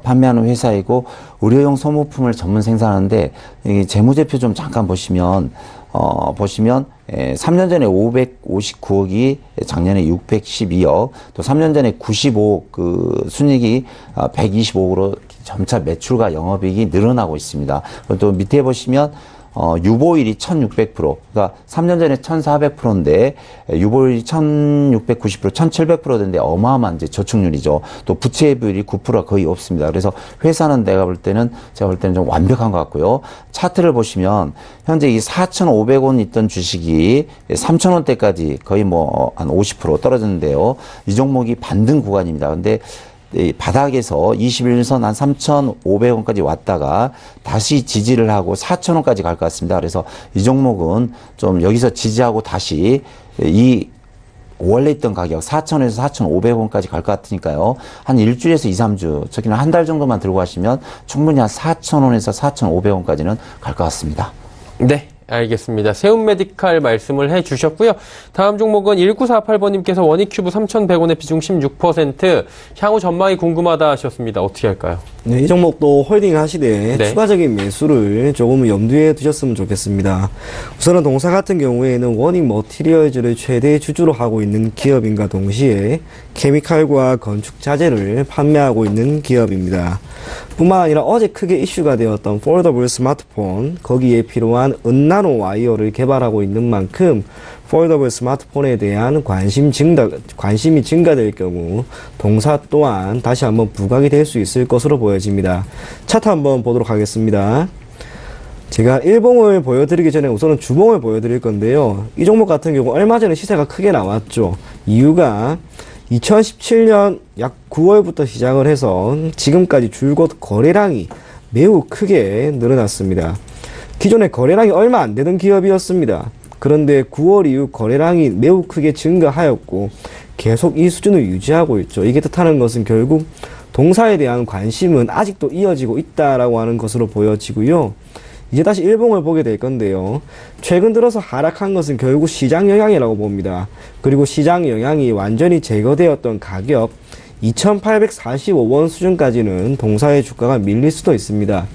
판매하는 회사이고, 의료용 소모품을 전문 생산하는데, 이 재무제표 좀 잠깐 보시면, 3년 전에 559억이 작년에 612억, 또 3년 전에 95억 순이익이 125억으로 점차 매출과 영업이익이 늘어나고 있습니다. 또 밑에 보시면 유보율이 1600%, 그러니까 3년 전에 1400%인데 유보율이 1690%, 1700%인데 어마어마한 이제 저축률이죠. 또 부채 비율이 9%가 거의 없습니다. 그래서 회사는 제가 볼 때는 좀 완벽한 것 같고요. 차트를 보시면 현재 이 4,500원 있던 주식이 3,000원대까지 거의 한 50% 떨어졌는데요. 이 종목이 반등 구간입니다. 근데 이 바닥에서 21선 한 3,500원까지 왔다가 다시 지지를 하고 4,000원까지 갈 것 같습니다. 그래서 이 종목은 좀 여기서 지지하고 다시 이 원래 있던 가격 4,000원에서 4,500원까지 갈 것 같으니까요. 한 일주일에서 2, 3주, 저기는 한 달 정도만 들고 가시면 충분히 한 4,000원에서 4,500원까지는 갈 것 같습니다. 네. 알겠습니다. 세운메디칼 말씀을 해주셨고요. 다음 종목은 1948번님께서 원익큐브 3,100원에 비중 16% 향후 전망이 궁금하다 하셨습니다. 어떻게 할까요? 네, 이 종목도 홀딩 하시되 네. 추가적인 매수를 조금 염두에 두셨으면 좋겠습니다. 우선은 동사 같은 경우에는 원익 머티리얼즈를 최대 주주로 하고 있는 기업인과 동시에 케미칼과 건축 자재를 판매하고 있는 기업입니다. 뿐만 아니라 어제 크게 이슈가 되었던 폴더블 스마트폰, 거기에 필요한 은나노 와이어를 개발하고 있는 만큼 폴더블 스마트폰에 대한 관심이 증가될 경우 동사 또한 다시 한번 부각이 될 수 있을 것으로 보여집니다. 차트 한번 보도록 하겠습니다. 제가 일봉을 보여드리기 전에 우선은 주봉을 보여드릴 건데요. 이 종목 같은 경우 얼마 전에 시세가 크게 나왔죠. 이유가 2017년 약 9월부터 시작을 해서 지금까지 줄곧 거래량이 매우 크게 늘어났습니다. 기존에 거래량이 얼마 안 되던 기업이었습니다. 그런데 9월 이후 거래량이 매우 크게 증가하였고 계속 이 수준을 유지하고 있죠. 이게 뜻하는 것은 결국 동사에 대한 관심은 아직도 이어지고 있다라고 하는 것으로 보여지고요. 이제 다시 일봉을 보게 될 건데요. 최근 들어서 하락한 것은 결국 시장 영향이라고 봅니다. 그리고 시장 영향이 완전히 제거되었던 가격 2,845원 수준까지는 동사의 주가가 밀릴 수도 있습니다.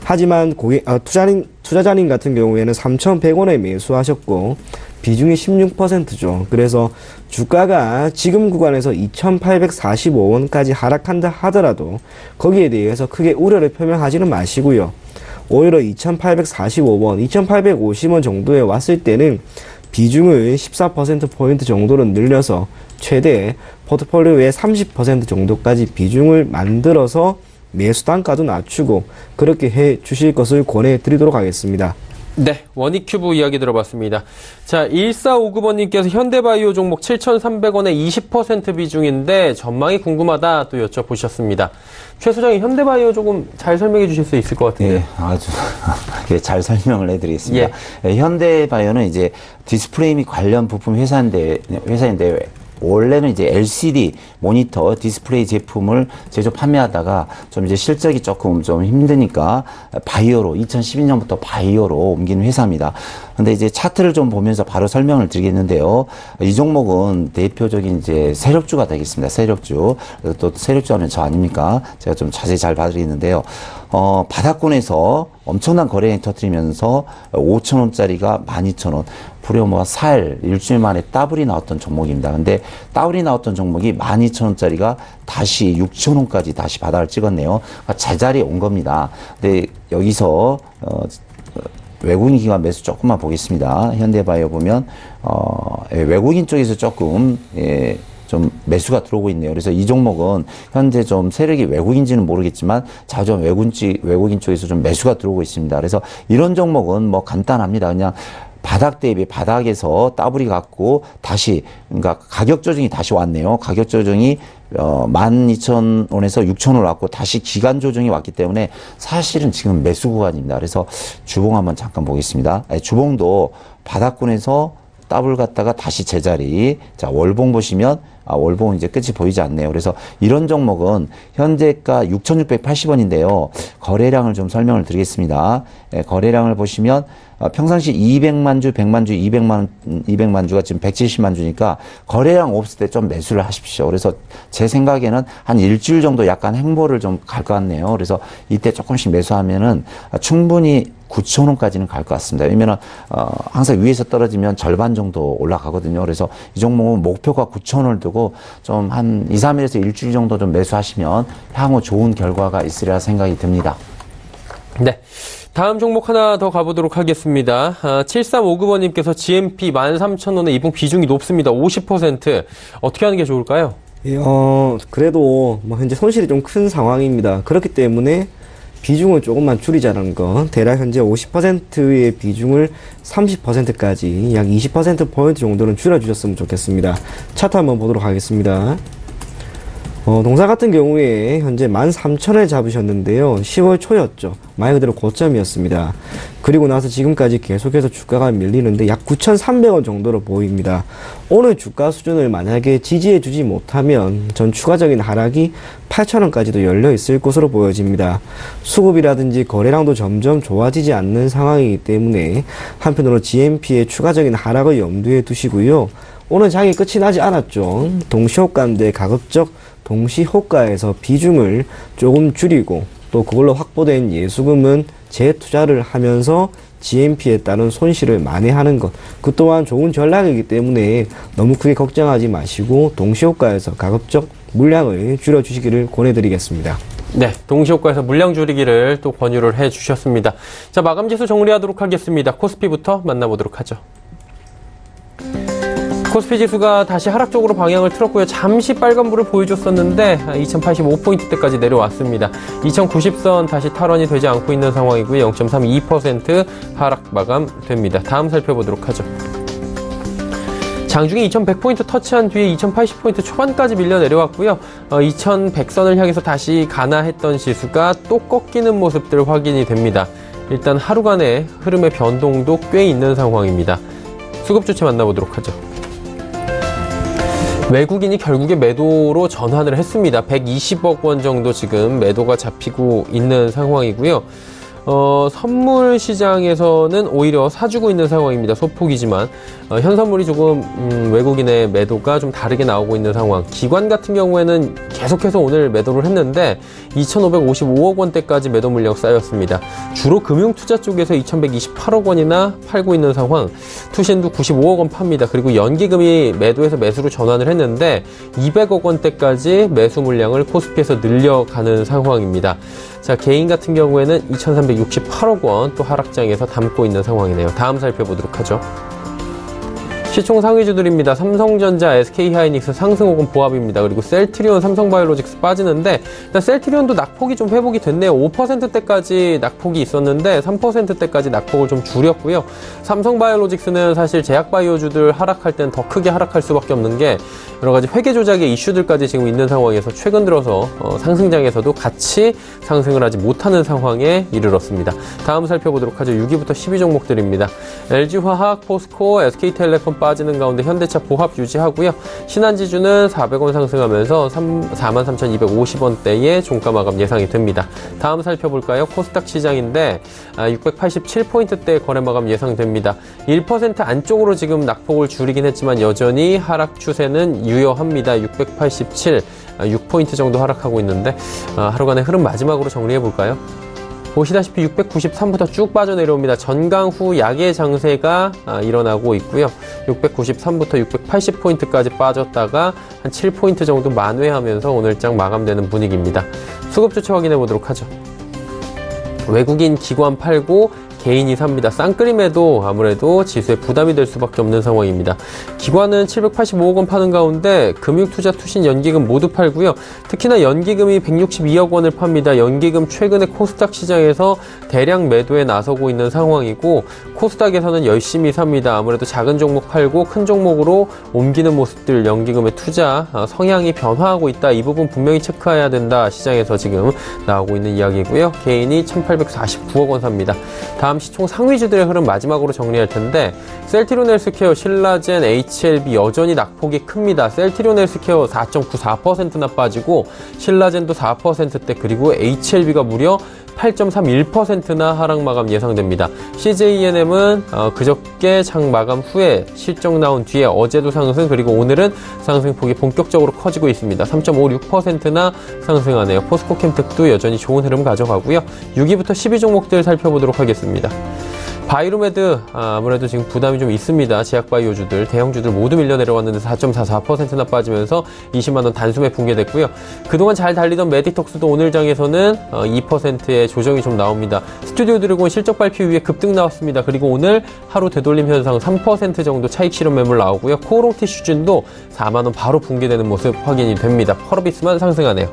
하지만 투자자님 같은 경우에는 3,100원에 매수하셨고 비중이 16%죠. 그래서 주가가 지금 구간에서 2,845원까지 하락한다 하더라도 거기에 대해서 크게 우려를 표명하지는 마시고요. 오히려 2,845원, 2,850원 정도에 왔을 때는 비중을 14%포인트 정도로 늘려서 최대 포트폴리오의 30% 정도까지 비중을 만들어서 매수 단가도 낮추고 그렇게 해 주실 것을 권해드리도록 하겠습니다. 네, 원익큐브 이야기 들어봤습니다. 자, 1459번님께서 현대바이오 종목 7,300원에 20% 비중인데 전망이 궁금하다 또 여쭤보셨습니다. 최 소장님, 현대바이오 조금 잘 설명해 주실 수 있을 것 같은데. 예, 아주 예, 잘 설명을 해드리겠습니다. 예, 현대바이오는 이제 디스플레이 및 관련 부품 회사인데 원래는 이제 LCD 모니터 디스플레이 제품을 제조 판매하다가 좀 이제 실적이 조금 좀 힘드니까 바이오로 2012년부터 바이오로 옮긴 회사입니다. 근데 이제 차트를 좀 보면서 바로 설명을 드리겠는데요. 이 종목은 대표적인 이제 세력주가 되겠습니다. 세력주. 또 세력주 하면 저 아닙니까? 제가 좀 자세히 잘 봐드리는데요. 바닥권에서 엄청난 거래량이 터뜨리면서 5,000원짜리가 12,000원. 불과 뭐 일주일 만에 더블이 나왔던 종목입니다. 근데 더블이 나왔던 종목이 12,000원짜리가 다시 6,000원까지 다시 바닥을 찍었네요. 그러니까 제자리에 온 겁니다. 근데 여기서, 외국인 기관 매수 조금만 보겠습니다. 현대바이오 보면, 외국인 쪽에서 조금, 좀 매수가 들어오고 있네요. 그래서 이 종목은 현재 좀 세력이 외국인지는 모르겠지만 자주 외국인 쪽에서 좀 매수가 들어오고 있습니다. 그래서 이런 종목은 뭐 간단합니다. 그냥 바닥 대비 바닥에서 더블이 갔고 다시 그러니까 가격 조정이 다시 왔네요. 가격 조정이 12,000원에서 6,000원 왔고 다시 기간 조정이 왔기 때문에 사실은 지금 매수 구간입니다. 그래서 주봉 한번 잠깐 보겠습니다. 주봉도 바닥권에서 더블 갔다가 다시 제자리. 자, 월봉 보시면 월봉은 이제 끝이 보이지 않네요. 그래서 이런 종목은 현재가 6,680원인데요. 거래량을 좀 설명을 드리겠습니다. 거래량을 보시면 평상시 200만 주, 100만 주, 200만 주가 지금 170만 주니까 거래량 없을 때 좀 매수를 하십시오. 그래서 제 생각에는 한 일주일 정도 약간 행보를 좀 갈 것 같네요. 그래서 이때 조금씩 매수하면은 충분히 9,000원까지는 갈 것 같습니다. 왜냐면 항상 위에서 떨어지면 절반 정도 올라가거든요. 그래서 이 종목은 목표가 9,000원을 두고 좀 한 2, 3일에서 일주일 정도 좀 매수하시면 향후 좋은 결과가 있으리라 생각이 듭니다. 네. 다음 종목 하나 더 가보도록 하겠습니다. 7359번님께서 GMP 13,000원에 이분 비중이 높습니다. 50%. 어떻게 하는 게 좋을까요? 예, 그래도 뭐 현재 손실이 좀 큰 상황입니다. 그렇기 때문에 비중을 조금만 줄이자는 거. 대략 현재 50%의 비중을 30%까지 약 20%포인트 정도는 줄여주셨으면 좋겠습니다. 차트 한번 보도록 하겠습니다. 동사 같은 경우에 현재 13,000원에 잡으셨는데요. 10월 초였죠. 말 그대로 고점이었습니다. 그리고 나서 지금까지 계속해서 주가가 밀리는데 약 9,300원 정도로 보입니다. 오늘 주가 수준을 만약에 지지해주지 못하면 전 추가적인 하락이 8,000원까지도 열려있을 것으로 보여집니다. 수급이라든지 거래량도 점점 좋아지지 않는 상황이기 때문에 한편으로 GMP의 추가적인 하락을 염두에 두시고요. 오늘 장이 끝이 나지 않았죠. 동시호가인데 가급적 동시호가에서 비중을 조금 줄이고 또 그걸로 확보된 예수금은 재투자를 하면서 GMP에 따른 손실을 만회하는 것. 그 또한 좋은 전략이기 때문에 너무 크게 걱정하지 마시고 동시호가에서 가급적 물량을 줄여주시기를 권해드리겠습니다. 네, 동시효과에서 물량 줄이기를 또 권유를 해주셨습니다. 자, 마감지수 정리하도록 하겠습니다. 코스피부터 만나보도록 하죠. 코스피 지수가 다시 하락 쪽으로 방향을 틀었고요. 잠시 빨간불을 보여줬었는데 2085포인트대까지 내려왔습니다. 2090선 다시 탈원이 되지 않고 있는 상황이고요. 0.32% 하락 마감됩니다. 다음 살펴보도록 하죠. 장중에 2100포인트 터치한 뒤에 2080포인트 초반까지 밀려 내려왔고요. 2100선을 향해서 다시 가나했던 지수가 또 꺾이는 모습들 확인이 됩니다. 일단 하루간의 흐름의 변동도 꽤 있는 상황입니다. 수급 주체 만나보도록 하죠. 외국인이 결국에 매도로 전환을 했습니다. 120억 원 정도 지금 매도가 잡히고 있는 상황이고요. 선물 시장에서는 오히려 사주고 있는 상황입니다. 소폭이지만 현 선물이 조금 외국인의 매도가 좀 다르게 나오고 있는 상황. 기관 같은 경우에는 계속해서 오늘 매도를 했는데 2,555억 원대까지 매도 물량 쌓였습니다. 주로 금융투자 쪽에서 2,128억 원이나 팔고 있는 상황. 투신도 95억 원 팝니다. 그리고 연기금이 매도에서 매수로 전환을 했는데 200억 원대까지 매수 물량을 코스피에서 늘려가는 상황입니다. 자, 개인 같은 경우에는 2,368억 원 또 하락장에서 담고 있는 상황이네요. 다음 살펴보도록 하죠. 시총 상위주들입니다. 삼성전자, SK하이닉스 상승 혹은 보합입니다. 그리고 셀트리온, 삼성바이오로직스 빠지는데 일단 셀트리온도 낙폭이 좀 회복이 됐네요. 5%대까지 낙폭이 있었는데 3%대까지 낙폭을 좀 줄였고요. 삼성바이오로직스는 사실 제약바이오주들 하락할 땐 더 크게 하락할 수밖에 없는 게 여러 가지 회계 조작의 이슈들까지 지금 있는 상황에서 최근 들어서 상승장에서도 같이 상승을 하지 못하는 상황에 이르렀습니다. 다음 살펴보도록 하죠. 6위부터 10위 종목들입니다. LG화학, 포스코, SK텔레콤 빠지는 가운데 현대차 보합 유지하고요. 신한지주는 400원 상승하면서 43,250원대의 종가 마감 예상이 됩니다. 다음 살펴볼까요? 코스닥 시장인데 687포인트대 거래 마감 예상됩니다. 1% 안쪽으로 지금 낙폭을 줄이긴 했지만 여전히 하락 추세는 유효합니다. 687, 6포인트 정도 하락하고 있는데 하루간의 흐름 마지막으로 정리해볼까요? 보시다시피 693부터 쭉 빠져내려옵니다. 전강 후 약의 장세가 일어나고 있고요. 693부터 680포인트까지 빠졌다가 한 7포인트 정도 만회하면서 오늘장 마감되는 분위기입니다. 수급 주체 확인해 보도록 하죠. 외국인 기관 팔고 개인이 삽니다. 쌍끌림에도 아무래도 지수에 부담이 될 수밖에 없는 상황입니다. 기관은 785억 원 파는 가운데 금융투자, 투신, 연기금 모두 팔고요. 특히나 연기금이 162억 원을 팝니다. 연기금 최근에 코스닥 시장에서 대량 매도에 나서고 있는 상황이고 코스닥에서는 열심히 삽니다. 아무래도 작은 종목 팔고 큰 종목으로 옮기는 모습들, 연기금의 투자 성향이 변화하고 있다. 이 부분 분명히 체크해야 된다. 시장에서 지금 나오고 있는 이야기고요. 개인이 1,849억 원 삽니다. 다음 시총 상위주들의 흐름 마지막으로 정리할 텐데 셀트리온 헬스케어, 신라젠, HLB 여전히 낙폭이 큽니다. 셀트리온 헬스케어 4.94%나 빠지고 신라젠도 4%대 그리고 HLB가 무려 8.31%나 하락 마감 예상됩니다. CJENM은 그저께 장 마감 후에 실적 나온 뒤에 어제도 상승 그리고 오늘은 상승폭이 본격적으로 커지고 있습니다. 3.56%나 상승하네요. 포스코캠특도 여전히 좋은 흐름 가져가고요. 6위부터 10위 종목들 살펴보도록 하겠습니다. 바이로메드 아무래도 지금 부담이 좀 있습니다. 제약바이오주들, 대형주들 모두 밀려 내려왔는데 4.44%나 빠지면서 20만원 단숨에 붕괴됐고요. 그동안 잘 달리던 메디톡스도 오늘 장에서는 2%의 조정이 좀 나옵니다. 스튜디오 드래곤 실적 발표 이후에 급등 나왔습니다. 그리고 오늘 하루 되돌림 현상 3% 정도 차익 실현 매물 나오고요. 코오롱티슈진도 4만원 바로 붕괴되는 모습 확인이 됩니다. 펄어비스만 상승하네요.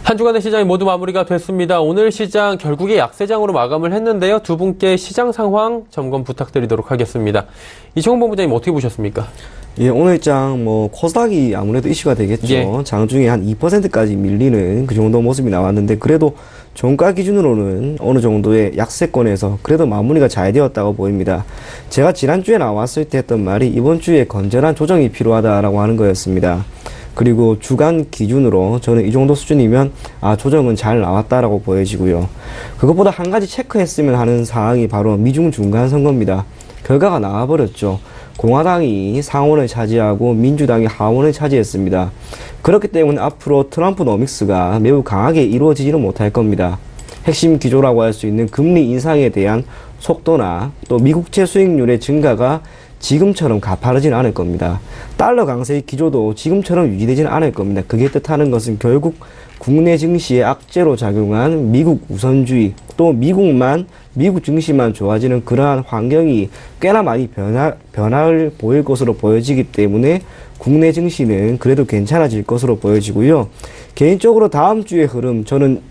한 주간의 시장이 모두 마무리가 됐습니다. 오늘 시장 결국에 약세장으로 마감을 했는데요. 두 분께 시장 상황 점검 부탁드리도록 하겠습니다. 이청훈 본부장님 어떻게 보셨습니까? 예, 오늘 장 코스닥이 아무래도 이슈가 되겠죠. 예. 장중에 한 2%까지 밀리는 그 정도 모습이 나왔는데 그래도 종가 기준으로는 어느 정도의 약세권에서 그래도 마무리가 잘 되었다고 보입니다. 제가 지난주에 나왔을 때 했던 말이 이번 주에 건전한 조정이 필요하다라고 하는 거였습니다. 그리고 주간 기준으로 저는 이 정도 수준이면 조정은 잘 나왔다라고 보여지고요. 그것보다 한 가지 체크했으면 하는 사항이 바로 미중 중간 선거입니다. 결과가 나와버렸죠. 공화당이 상원을 차지하고 민주당이 하원을 차지했습니다. 그렇기 때문에 앞으로 트럼프 노믹스가 매우 강하게 이루어지지는 못할 겁니다. 핵심 기조라고 할 수 있는 금리 인상에 대한 속도나 또 미국채 수익률의 증가가 지금처럼 가파르진 않을 겁니다. 달러 강세의 기조도 지금처럼 유지되지는 않을 겁니다. 그게 뜻하는 것은 결국 국내 증시에 악재로 작용한 미국 우선주의, 또 미국 증시만 좋아지는 그러한 환경이 꽤나 많이 변화를 보일 것으로 보여지기 때문에 국내 증시는 그래도 괜찮아질 것으로 보여지고요. 개인적으로 다음 주의 흐름, 저는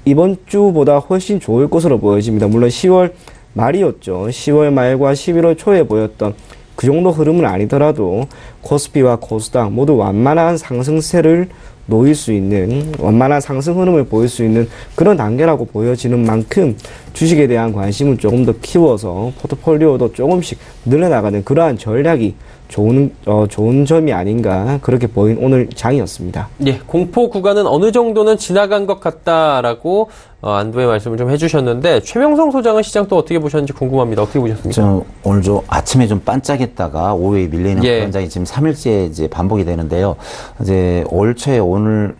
이번 주보다 훨씬 좋을 것으로 보여집니다. 물론 10월 말이었죠. 10월 말과 11월 초에 보였던 그 정도 흐름은 아니더라도 코스피와 코스닥 모두 완만한 상승세를 놓일 수 있는 원만한 상승 흐름을 보일 수 있는 그런 단계라고 보여지는 만큼 주식에 대한 관심을 조금 더 키워서 포트폴리오도 조금씩 늘려나가는 그러한 전략이 좋은 점이 아닌가 그렇게 보인 오늘 장이었습니다. 예, 공포 구간은 어느 정도는 지나간 것 같다라고 안도의 말씀을 좀 해주셨는데 최명성 소장은 시장 또 어떻게 보셨는지 궁금합니다. 어떻게 보셨습니까? 오늘 아침에 좀 반짝했다가 오후에 밀리는 그런 장이 지금 3일째 이제 반복이 되는데요. 이제 올 초에 오늘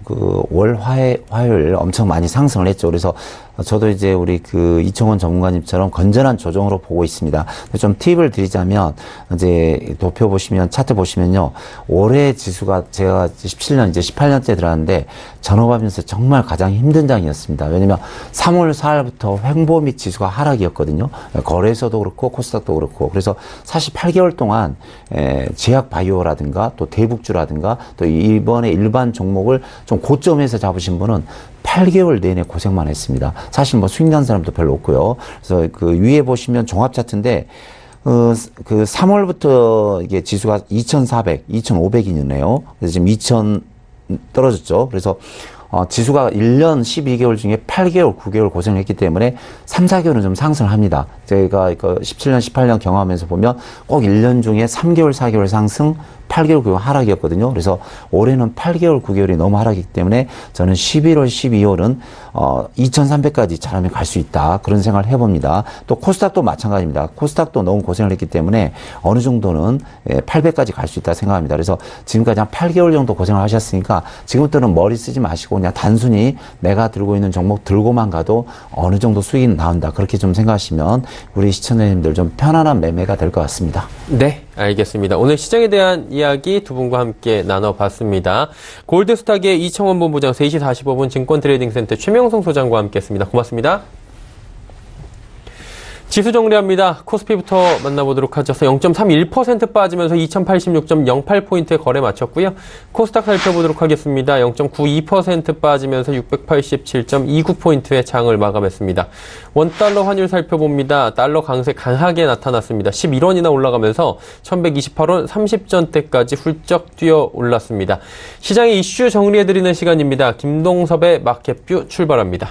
월 화요일 엄청 많이 상승을 했죠. 그래서 저도 이제 우리 이청원 전문가님처럼 건전한 조정으로 보고 있습니다. 좀 팁을 드리자면 이제 도표 보시면 차트 보시면요. 올해 지수가 제가 17년 이제 18년째 들어왔는데 전업하면서 정말 가장 힘든 장이었습니다. 왜냐면 3월 4일부터 횡보 및 지수가 하락이었거든요. 거래소도 그렇고 코스닥도 그렇고. 그래서 사실 8개월 동안 제약 바이오라든가 또 대북주라든가 또 이번에 일반 종목을 좀 고점에서 잡으신 분은 8개월 내내 고생만 했습니다. 사실 수익 난 사람도 별로 없고요. 그래서 위에 보시면 종합 차트인데 3월부터 이게 지수가 2,400, 2,500이네요. 그래서 지금 2,000 떨어졌죠. 그래서 지수가 1년 12개월 중에 8개월, 9개월 고생을 했기 때문에 3, 4개월은 좀 상승을 합니다. 제가 17년, 18년 경험하면서 보면 꼭 1년 중에 3개월, 4개월 상승, 8개월, 9개월 하락이었거든요. 그래서 올해는 8개월, 9개월이 너무 하락이기 때문에 저는 11월, 12월은 2,300까지 잘하면 갈 수 있다. 그런 생각을 해봅니다. 또 코스닥도 마찬가지입니다. 코스닥도 너무 고생을 했기 때문에 어느 정도는 800까지 갈 수 있다 생각합니다. 그래서 지금까지 한 8개월 정도 고생을 하셨으니까 지금부터는 머리 쓰지 마시고 그냥 단순히 내가 들고 있는 종목 들고만 가도 어느 정도 수익이 나온다. 그렇게 좀 생각하시면 우리 시청자님들 좀 편안한 매매가 될 것 같습니다. 네, 알겠습니다. 오늘 시장에 대한 이야기 두 분과 함께 나눠봤습니다. 골드스탁의 이청원 본부장, 3시 45분 증권트레이딩센터 최명성 소장과 함께했습니다. 고맙습니다. 지수 정리합니다. 코스피부터 만나보도록 하죠. 0.31% 빠지면서 2086.08포인트에 거래 마쳤고요. 코스닥 살펴보도록 하겠습니다. 0.92% 빠지면서 687.29포인트의 장을 마감했습니다. 원달러 환율 살펴봅니다. 달러 강세 강하게 나타났습니다. 11원이나 올라가면서 1128원 30전대까지 훌쩍 뛰어 올랐습니다. 시장의 이슈 정리해드리는 시간입니다. 김동섭의 마켓뷰 출발합니다.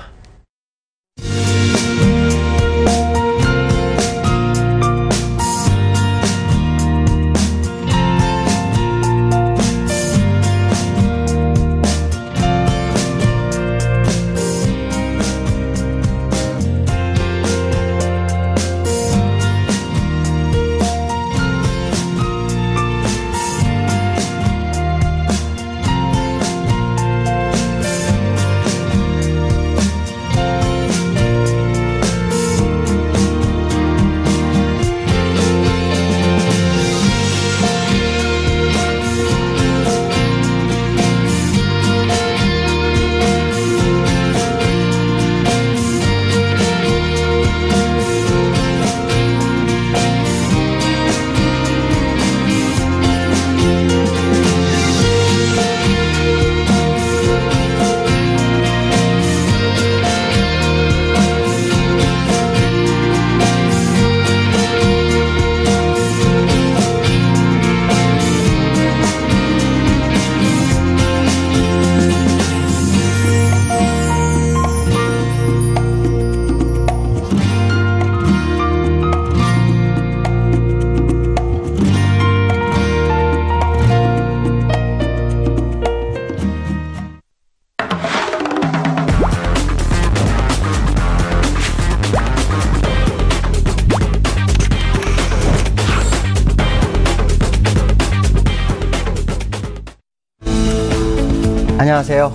안녕하세요.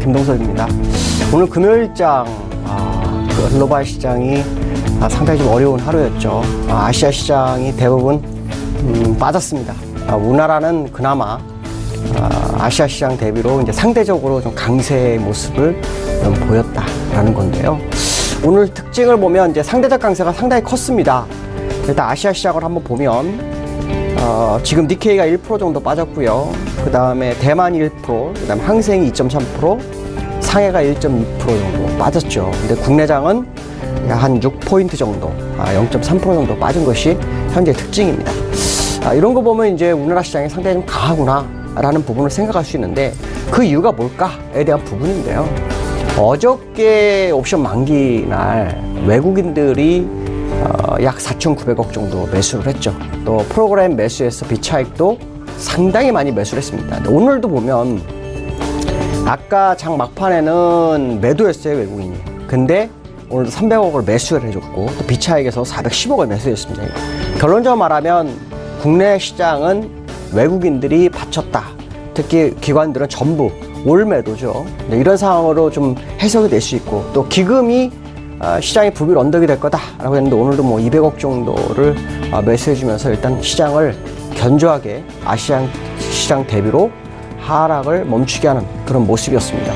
김동섭입니다. 오늘 금요일장 글로벌 시장이 상당히 좀 어려운 하루였죠. 아시아 시장이 대부분 빠졌습니다. 우리나라는 그나마 아시아 시장 대비로 이제 상대적으로 좀 강세의 모습을 좀 보였다라는 건데요. 오늘 특징을 보면 이제 상대적 강세가 상당히 컸습니다. 일단 아시아 시장을 한번 보면 지금 니케이가 1% 정도 빠졌고요. 그 다음에 대만이 1%, 그 다음에 항생이 2.3%, 상해가 1.2% 정도 빠졌죠. 근데 국내장은 한 6포인트 정도, 0.3% 정도 빠진 것이 현재 특징입니다. 이런 거 보면 이제 우리나라 시장이 상당히 좀 강하구나. 라는 부분을 생각할 수 있는데 그 이유가 뭘까에 대한 부분인데요. 어저께 옵션 만기 날 외국인들이 약 4,900억 정도 매수를 했죠. 또 프로그램 매수에서 비차익도 상당히 많이 매수를 했습니다. 오늘도 보면 아까 장 막판에는 매도했어요, 외국인이. 근데 오늘도 300억을 매수를 해줬고 또 비차익에서 410억을 매수했습니다. 결론적으로 말하면 국내 시장은 외국인들이 바쳤다. 특히 기관들은 전부 올 매도죠. 이런 상황으로 좀 해석이 될 수 있고 또 기금이 시장의 불길 언덕이 될 거다라고 했는데 오늘도 뭐 200억 정도를 매수해주면서 일단 시장을 견조하게 아시안 시장 대비로 하락을 멈추게 하는 그런 모습이었습니다.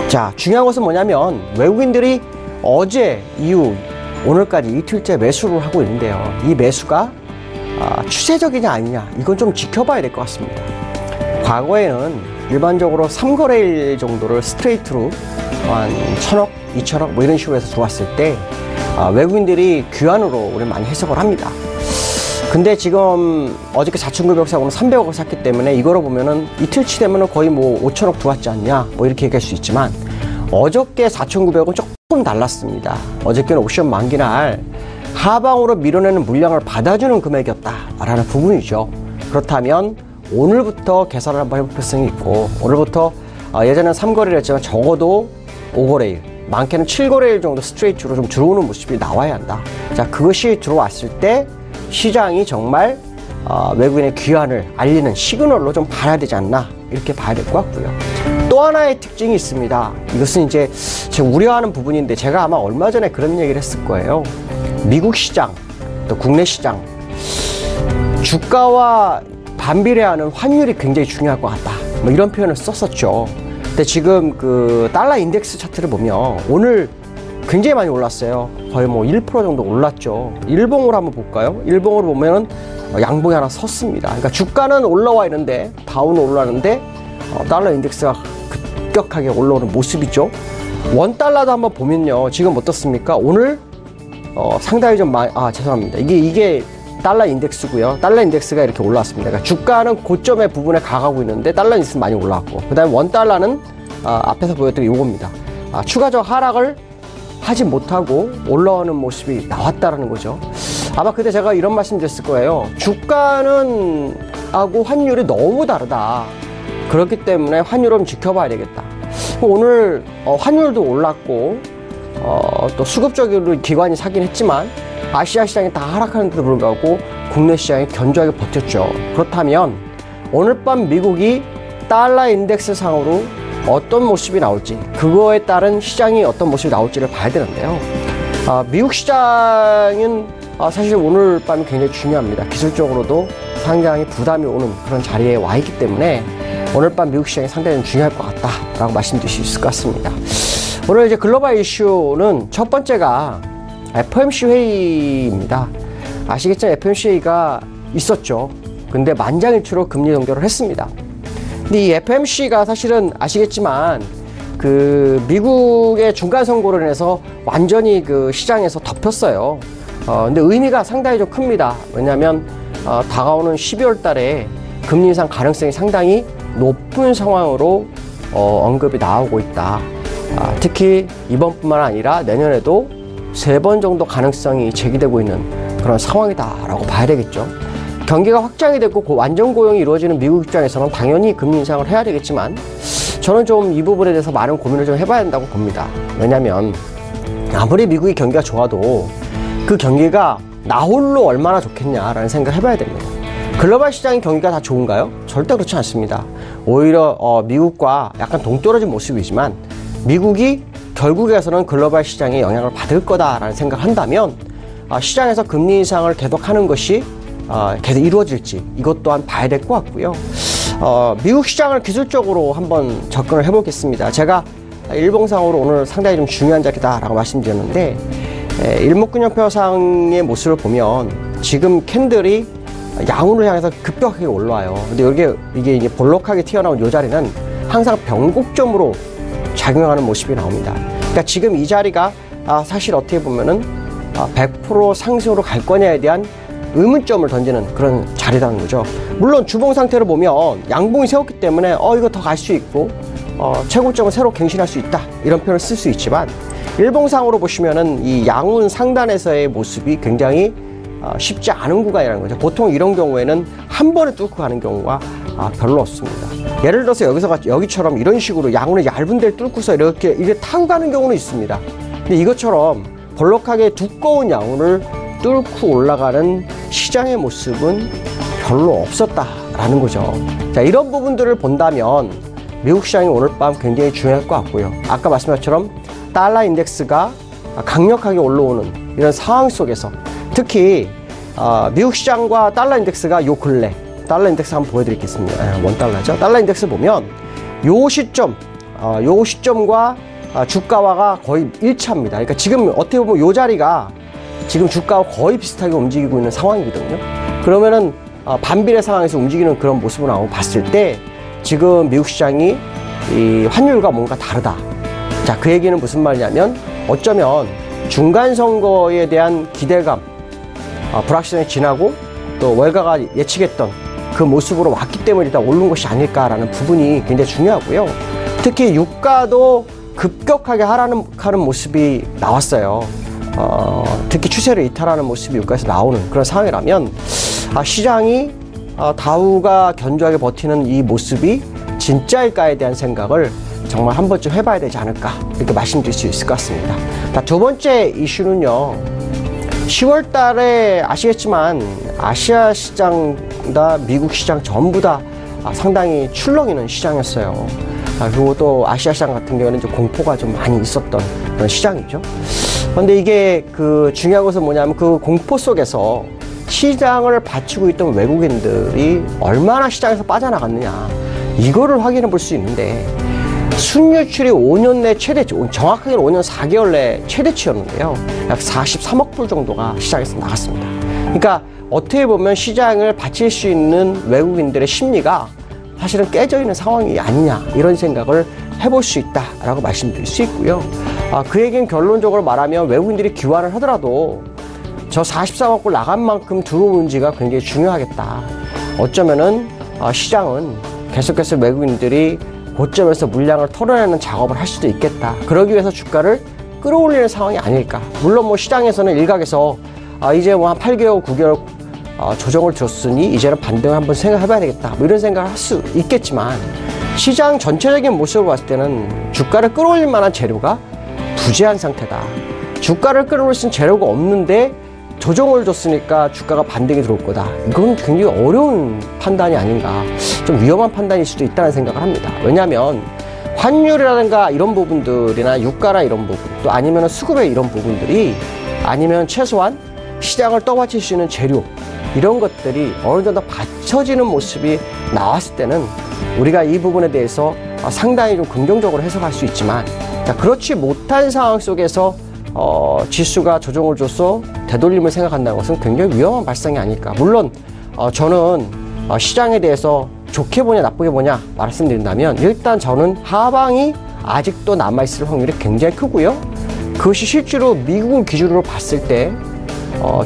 자, 중요한 것은 뭐냐면 외국인들이 어제 이후 오늘까지 이틀째 매수를 하고 있는데요. 이 매수가 추세적이냐 아니냐 이건 좀 지켜봐야 될 것 같습니다. 과거에는 일반적으로 3거래일 정도를 스트레이트로 한 1,000억, 2,000억 뭐 이런 식으로 해서 들어왔을 때 외국인들이 귀환으로 우리 많이 해석을 합니다. 근데 지금 어저께 4,900억 사고 오늘 300억을 샀기 때문에 이거로 보면은 이틀치 되면은 거의 뭐 5,000억 들어왔지 않냐 뭐 이렇게 얘기할 수 있지만 어저께 4,900억은 조금 달랐습니다. 어저께는 옵션 만기날 하방으로 밀어내는 물량을 받아주는 금액이었다라는 부분이죠. 그렇다면 오늘부터 계산을 한번 해볼 필요성이 있고 오늘부터 예전에는 3거래를 했지만 적어도 5거래일 많게는 7거래일 정도 스트레이트로 좀 들어오는 모습이 나와야 한다. 자, 그것이 들어왔을 때 시장이 정말 외국인의 귀환을 알리는 시그널로 좀 봐야 되지 않나 이렇게 봐야 될 것 같고요. 또 하나의 특징이 있습니다. 이것은 이제 제가 우려하는 부분인데 제가 아마 얼마 전에 그런 얘기를 했을 거예요. 미국 시장 또 국내 시장 주가와 반비례하는 환율이 굉장히 중요할 것 같다. 뭐 이런 표현을 썼었죠. 근데 지금 그 달러 인덱스 차트를 보면 오늘 굉장히 많이 올랐어요. 거의 뭐 1% 정도 올랐죠. 일봉으로 한번 볼까요? 일봉으로 보면은 양봉이 하나 섰습니다. 그러니까 주가는 올라와 있는데 다운은 올라가는데 달러 인덱스가 급격하게 올라오는 모습이죠. 원 달러도 한번 보면요. 지금 어떻습니까? 오늘 상당히 좀 죄송합니다. 이게 달러 인덱스고요. 달러 인덱스가 이렇게 올라왔습니다. 그러니까 주가는 고점의 부분에 가가고 있는데 달러 인덱스는 많이 올라왔고 그 다음에 원 달러는 앞에서 보였던 게 요겁니다. 추가적 하락을 하지 못하고 올라오는 모습이 나왔다라는 거죠. 아마 그때 제가 이런 말씀 드렸을 거예요. 주가는 하고 환율이 너무 다르다. 그렇기 때문에 환율을 좀 지켜봐야 되겠다. 오늘 환율도 올랐고 또 수급적으로 기관이 사긴 했지만 아시아 시장이 다 하락하는데도 불구하고 국내 시장이 견조하게 버텼죠. 그렇다면 오늘 밤 미국이 달러 인덱스 상으로 어떤 모습이 나올지 그거에 따른 시장이 어떤 모습이 나올지를 봐야 되는데요. 미국 시장은 사실 오늘 밤이 굉장히 중요합니다. 기술적으로도 상당히 부담이 오는 그런 자리에 와 있기 때문에 오늘 밤 미국 시장이 상당히 중요할 것 같다라고 말씀드릴 수 있을 것 같습니다. 오늘 이제 글로벌 이슈는 첫 번째가 FOMC 회의입니다. 아시겠지만 FOMC 회의가 있었죠. 근데 만장일치로 금리 동결을 했습니다. 근데 이 FOMC가 사실은 아시겠지만 그 미국의 중간 선거로 인해서 완전히 그 시장에서 덮였어요. 근데 의미가 상당히 좀 큽니다. 왜냐하면 다가오는 12월 달에 금리 인상 가능성이 상당히 높은 상황으로 언급이 나오고 있다. 특히 이번뿐만 아니라 내년에도 3번 정도 가능성이 제기되고 있는 그런 상황이다라고 봐야 되겠죠. 경기가 확장이 되고 완전 고용이 이루어지는 미국 입장에서는 당연히 금리 인상을 해야 되겠지만 저는 좀 이 부분에 대해서 많은 고민을 좀 해봐야 한다고 봅니다. 왜냐하면 아무리 미국의 경기가 좋아도 그 경기가 나 홀로 얼마나 좋겠냐라는 생각을 해봐야 됩니다. 글로벌 시장의 경기가 다 좋은가요? 절대 그렇지 않습니다. 오히려 미국과 약간 동떨어진 모습이지만 미국이 결국에서는 글로벌 시장에 영향을 받을 거다라는 생각을 한다면 시장에서 금리 인상을 계속하는 것이 계속 이루어질지 이것 또한 봐야 될 것 같고요. 미국 시장을 기술적으로 한번 접근을 해보겠습니다. 제가 일봉상으로 오늘 상당히 좀 중요한 자리다라고 말씀드렸는데 일목균형표상의 모습을 보면 지금 캔들이 양운을 향해서 급격하게 올라와요. 근데 이게 이제 볼록하게 튀어나온 이 자리는 항상 변곡점으로 작용하는 모습이 나옵니다. 그러니까 지금 이 자리가 사실 어떻게 보면은 100% 상승으로 갈 거냐에 대한 의문점을 던지는 그런 자리라는 거죠. 물론 주봉 상태를 보면 양봉이 세웠기 때문에 이거 더 갈 수 있고 최고점을 새로 갱신할 수 있다 이런 표현을 쓸 수 있지만 일봉상으로 보시면은 이 양운 상단에서의 모습이 굉장히 쉽지 않은 구간이라는 거죠. 보통 이런 경우에는 한 번에 뚫고 가는 경우가 별로 없습니다. 예를 들어서 여기처럼 이런 식으로 양운의 얇은 데를 뚫고서 이렇게 타고 가는 경우는 있습니다. 근데 이것처럼 볼록하게 두꺼운 양운을 뚫고 올라가는 시장의 모습은 별로 없었다라는 거죠. 자, 이런 부분들을 본다면 미국 시장이 오늘 밤 굉장히 중요할 것 같고요. 아까 말씀한 것처럼 달러 인덱스가 강력하게 올라오는 이런 상황 속에서 특히 미국 시장과 달러 인덱스가 요 근래 달러 인덱스 한번 보여드리겠습니다. 원달러죠. 달러 인덱스 보면 요 시점과 주가와가 거의 일치합니다. 그러니까 지금 어떻게 보면 요 자리가 지금 주가와 거의 비슷하게 움직이고 있는 상황이거든요. 그러면은 반비례 상황에서 움직이는 그런 모습을 봤을 때 지금 미국 시장이 이 환율과 뭔가 다르다. 자, 그 얘기는 무슨 말이냐면 어쩌면 중간 선거에 대한 기대감, 불확실성이 지나고 또 월가가 예측했던 그 모습으로 왔기 때문에 일단 오른 것이 아닐까라는 부분이 굉장히 중요하고요. 특히 유가도 급격하게 하락하는 모습이 나왔어요. 특히 추세를 이탈하는 모습이 유가에서 나오는 그런 상황이라면 시장이 다우가 견조하게 버티는 이 모습이 진짜일까에 대한 생각을 정말 한 번쯤 해봐야 되지 않을까 이렇게 말씀드릴 수 있을 것 같습니다. 두 번째 이슈는요. 10월 달에 아시겠지만 아시아 시장과 미국 시장 전부 다 상당히 출렁이는 시장이었어요. 그리고 또 아시아 시장 같은 경우는 좀 공포가 좀 많이 있었던 그런 시장이죠. 그런데 이게 중요한 것은 뭐냐면 그 공포 속에서 시장을 바치고 있던 외국인들이 얼마나 시장에서 빠져나갔느냐 이거를 확인해 볼 수 있는데 순유출이 5년 내 정확하게는 5년 4개월 내 최대치였는데요. 약 43억 불 정도가 시장에서 나갔습니다. 그러니까 어떻게 보면 시장을 바칠 수 있는 외국인들의 심리가 사실은 깨져 있는 상황이 아니냐 이런 생각을 해볼 수 있다라고 말씀드릴 수 있고요. 그 얘기는 결론적으로 말하면 외국인들이 기관을 하더라도 저 43억 불 나간 만큼 들어오는지가 굉장히 중요하겠다. 어쩌면은 시장은 계속해서 외국인들이 고점에서 물량을 털어내는 작업을 할 수도 있겠다. 그러기 위해서 주가를 끌어올리는 상황이 아닐까. 물론 뭐 시장에서는 일각에서 이제 뭐 한 8개월, 9개월 조정을 줬으니 이제는 반등을 한번 생각해봐야 되겠다. 뭐 이런 생각을 할 수 있겠지만 시장 전체적인 모습을 봤을 때는 주가를 끌어올릴 만한 재료가 부재한 상태다. 주가를 끌어올릴 수 있는 재료가 없는데 조정을 줬으니까 주가가 반등이 들어올 거다. 이건 굉장히 어려운 판단이 아닌가. 좀 위험한 판단일 수도 있다는 생각을 합니다. 왜냐하면 환율이라든가 이런 부분들이나 유가나 이런 부분 또 아니면 수급의 이런 부분들이 아니면 최소한 시장을 떠받칠 수 있는 재료 이런 것들이 어느 정도 받쳐지는 모습이 나왔을 때는 우리가 이 부분에 대해서 상당히 좀 긍정적으로 해석할 수 있지만 그렇지 못한 상황 속에서 지수가 조정을 줘서 되돌림을 생각한다는 것은 굉장히 위험한 발상이 아닐까. 물론 저는 시장에 대해서 좋게 보냐 나쁘게 보냐 말씀드린다면 일단 저는 하방이 아직도 남아있을 확률이 굉장히 크고요. 그것이 실제로 미국을 기준으로 봤을 때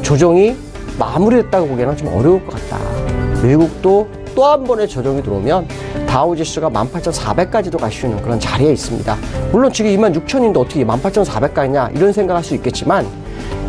조정이 마무리됐다고 보기에는 좀 어려울 것 같다. 미국도 또 한 번의 조정이 들어오면 다우지수가 18,400까지도 갈 수 있는 그런 자리에 있습니다. 물론 지금 26,000인데 어떻게 18,400 가냐 이런 생각할 수 있겠지만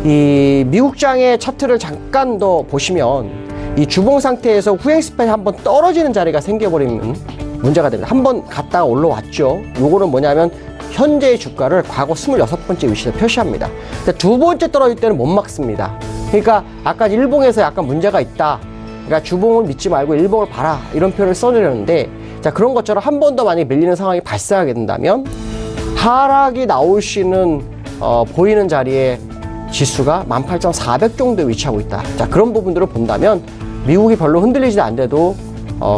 이 미국장의 차트를 잠깐 더 보시면 이 주봉 상태에서 후행 스팬이 한번 떨어지는 자리가 생겨버리면 문제가 됩니다. 한번 갔다가 올라왔죠. 요거는 뭐냐면 현재의 주가를 과거 26번째 위치에 표시합니다. 근데 두 번째 떨어질 때는 못 막습니다. 그러니까 아까 일봉에서 약간 문제가 있다. 그러니까 주봉을 믿지 말고 일봉을 봐라 이런 표현을 써드렸는데 자 그런 것처럼 한 번 더 만약에 밀리는 상황이 발생하게 된다면 하락이 나올 수 있는 보이는 자리에 지수가 18,400 정도에 위치하고 있다. 자 그런 부분들을 본다면 미국이 별로 흔들리지도 않는데도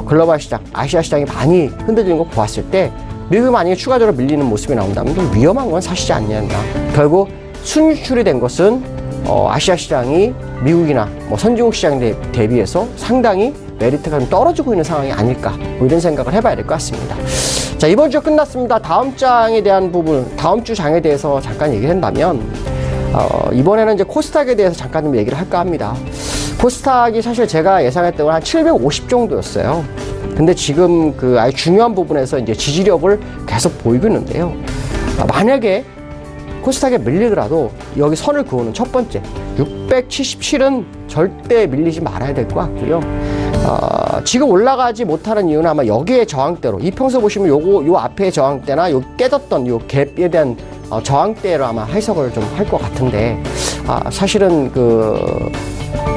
글로벌 시장, 아시아 시장이 많이 흔들리는 거 보았을 때 미국이 만약에 추가적으로 밀리는 모습이 나온다면 좀 위험한 건 사실이 아니었나. 결국 순유출이 된 것은 아시아 시장이 미국이나 뭐 선진국 시장 대비해서 상당히 메리트가 좀 떨어지고 있는 상황이 아닐까 뭐 이런 생각을 해봐야 될 것 같습니다. 자 이번 주 끝났습니다. 다음 장에 대한 부분, 다음 주 장에 대해서 잠깐 얘기를 한다면 이번에는 이제 코스닥에 대해서 잠깐 좀 얘기를 할까 합니다. 코스닥이 사실 제가 예상했던 건 한 750 정도였어요. 근데 지금 그 아주 중요한 부분에서 이제 지지력을 계속 보이고 있는데요. 만약에 코스닥에 밀리더라도 여기 선을 그어는 첫 번째 677은 절대 밀리지 말아야 될 것 같고요. 지금 올라가지 못하는 이유는 아마 여기에 저항대로 이평소 보시면 요 앞에 저항대나 요 깨졌던 요 갭에 대한 저항대로 아마 해석을 좀 할 것 같은데 사실은 그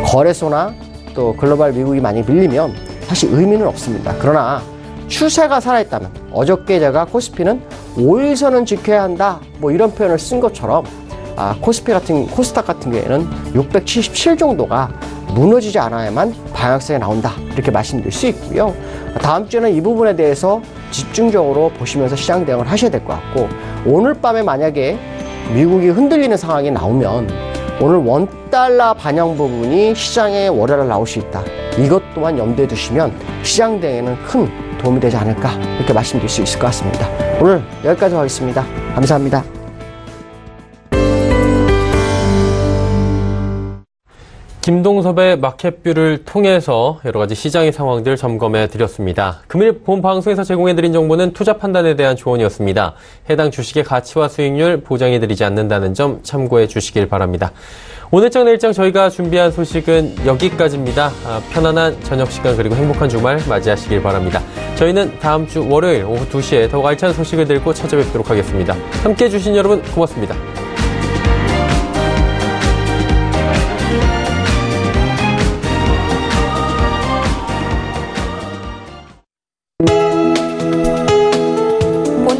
거래소나 또 글로벌 미국이 많이 밀리면 사실 의미는 없습니다. 그러나 추세가 살아있다면 어저께 제가 코스피는 5일선은 지켜야 한다 뭐 이런 표현을 쓴 것처럼 코스닥 같은 경우에는 677 정도가 무너지지 않아야만 방향성이 나온다 이렇게 말씀드릴 수 있고요. 다음 주에는 이 부분에 대해서 집중적으로 보시면서 시장 대응을 하셔야 될 것 같고, 오늘 밤에 만약에 미국이 흔들리는 상황이 나오면 오늘 원달러 반영 부분이 시장에 월요일에 나올 수 있다. 이것 또한 염두에 두시면 시장 대응에는 큰 도움이 되지 않을까 이렇게 말씀드릴 수 있을 것 같습니다. 오늘 여기까지 하겠습니다. 감사합니다. 김동섭의 마켓뷰를 통해서 여러 가지 시장의 상황들 점검해 드렸습니다. 금일 본 방송에서 제공해 드린 정보는 투자 판단에 대한 조언이었습니다. 해당 주식의 가치와 수익률 보장해 드리지 않는다는 점 참고해 주시길 바랍니다. 오늘장 내일장 저희가 준비한 소식은 여기까지입니다. 편안한 저녁 시간 그리고 행복한 주말 맞이하시길 바랍니다. 저희는 다음 주 월요일 오후 2시에 더욱 알찬 소식을 들고 찾아뵙도록 하겠습니다. 함께해 주신 여러분 고맙습니다.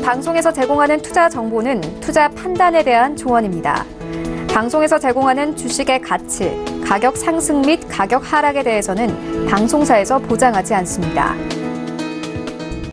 방송에서 제공하는 투자 정보는 투자 판단에 대한 조언입니다. 방송에서 제공하는 주식의 가치, 가격 상승 및 가격 하락에 대해서는 방송사에서 보장하지 않습니다.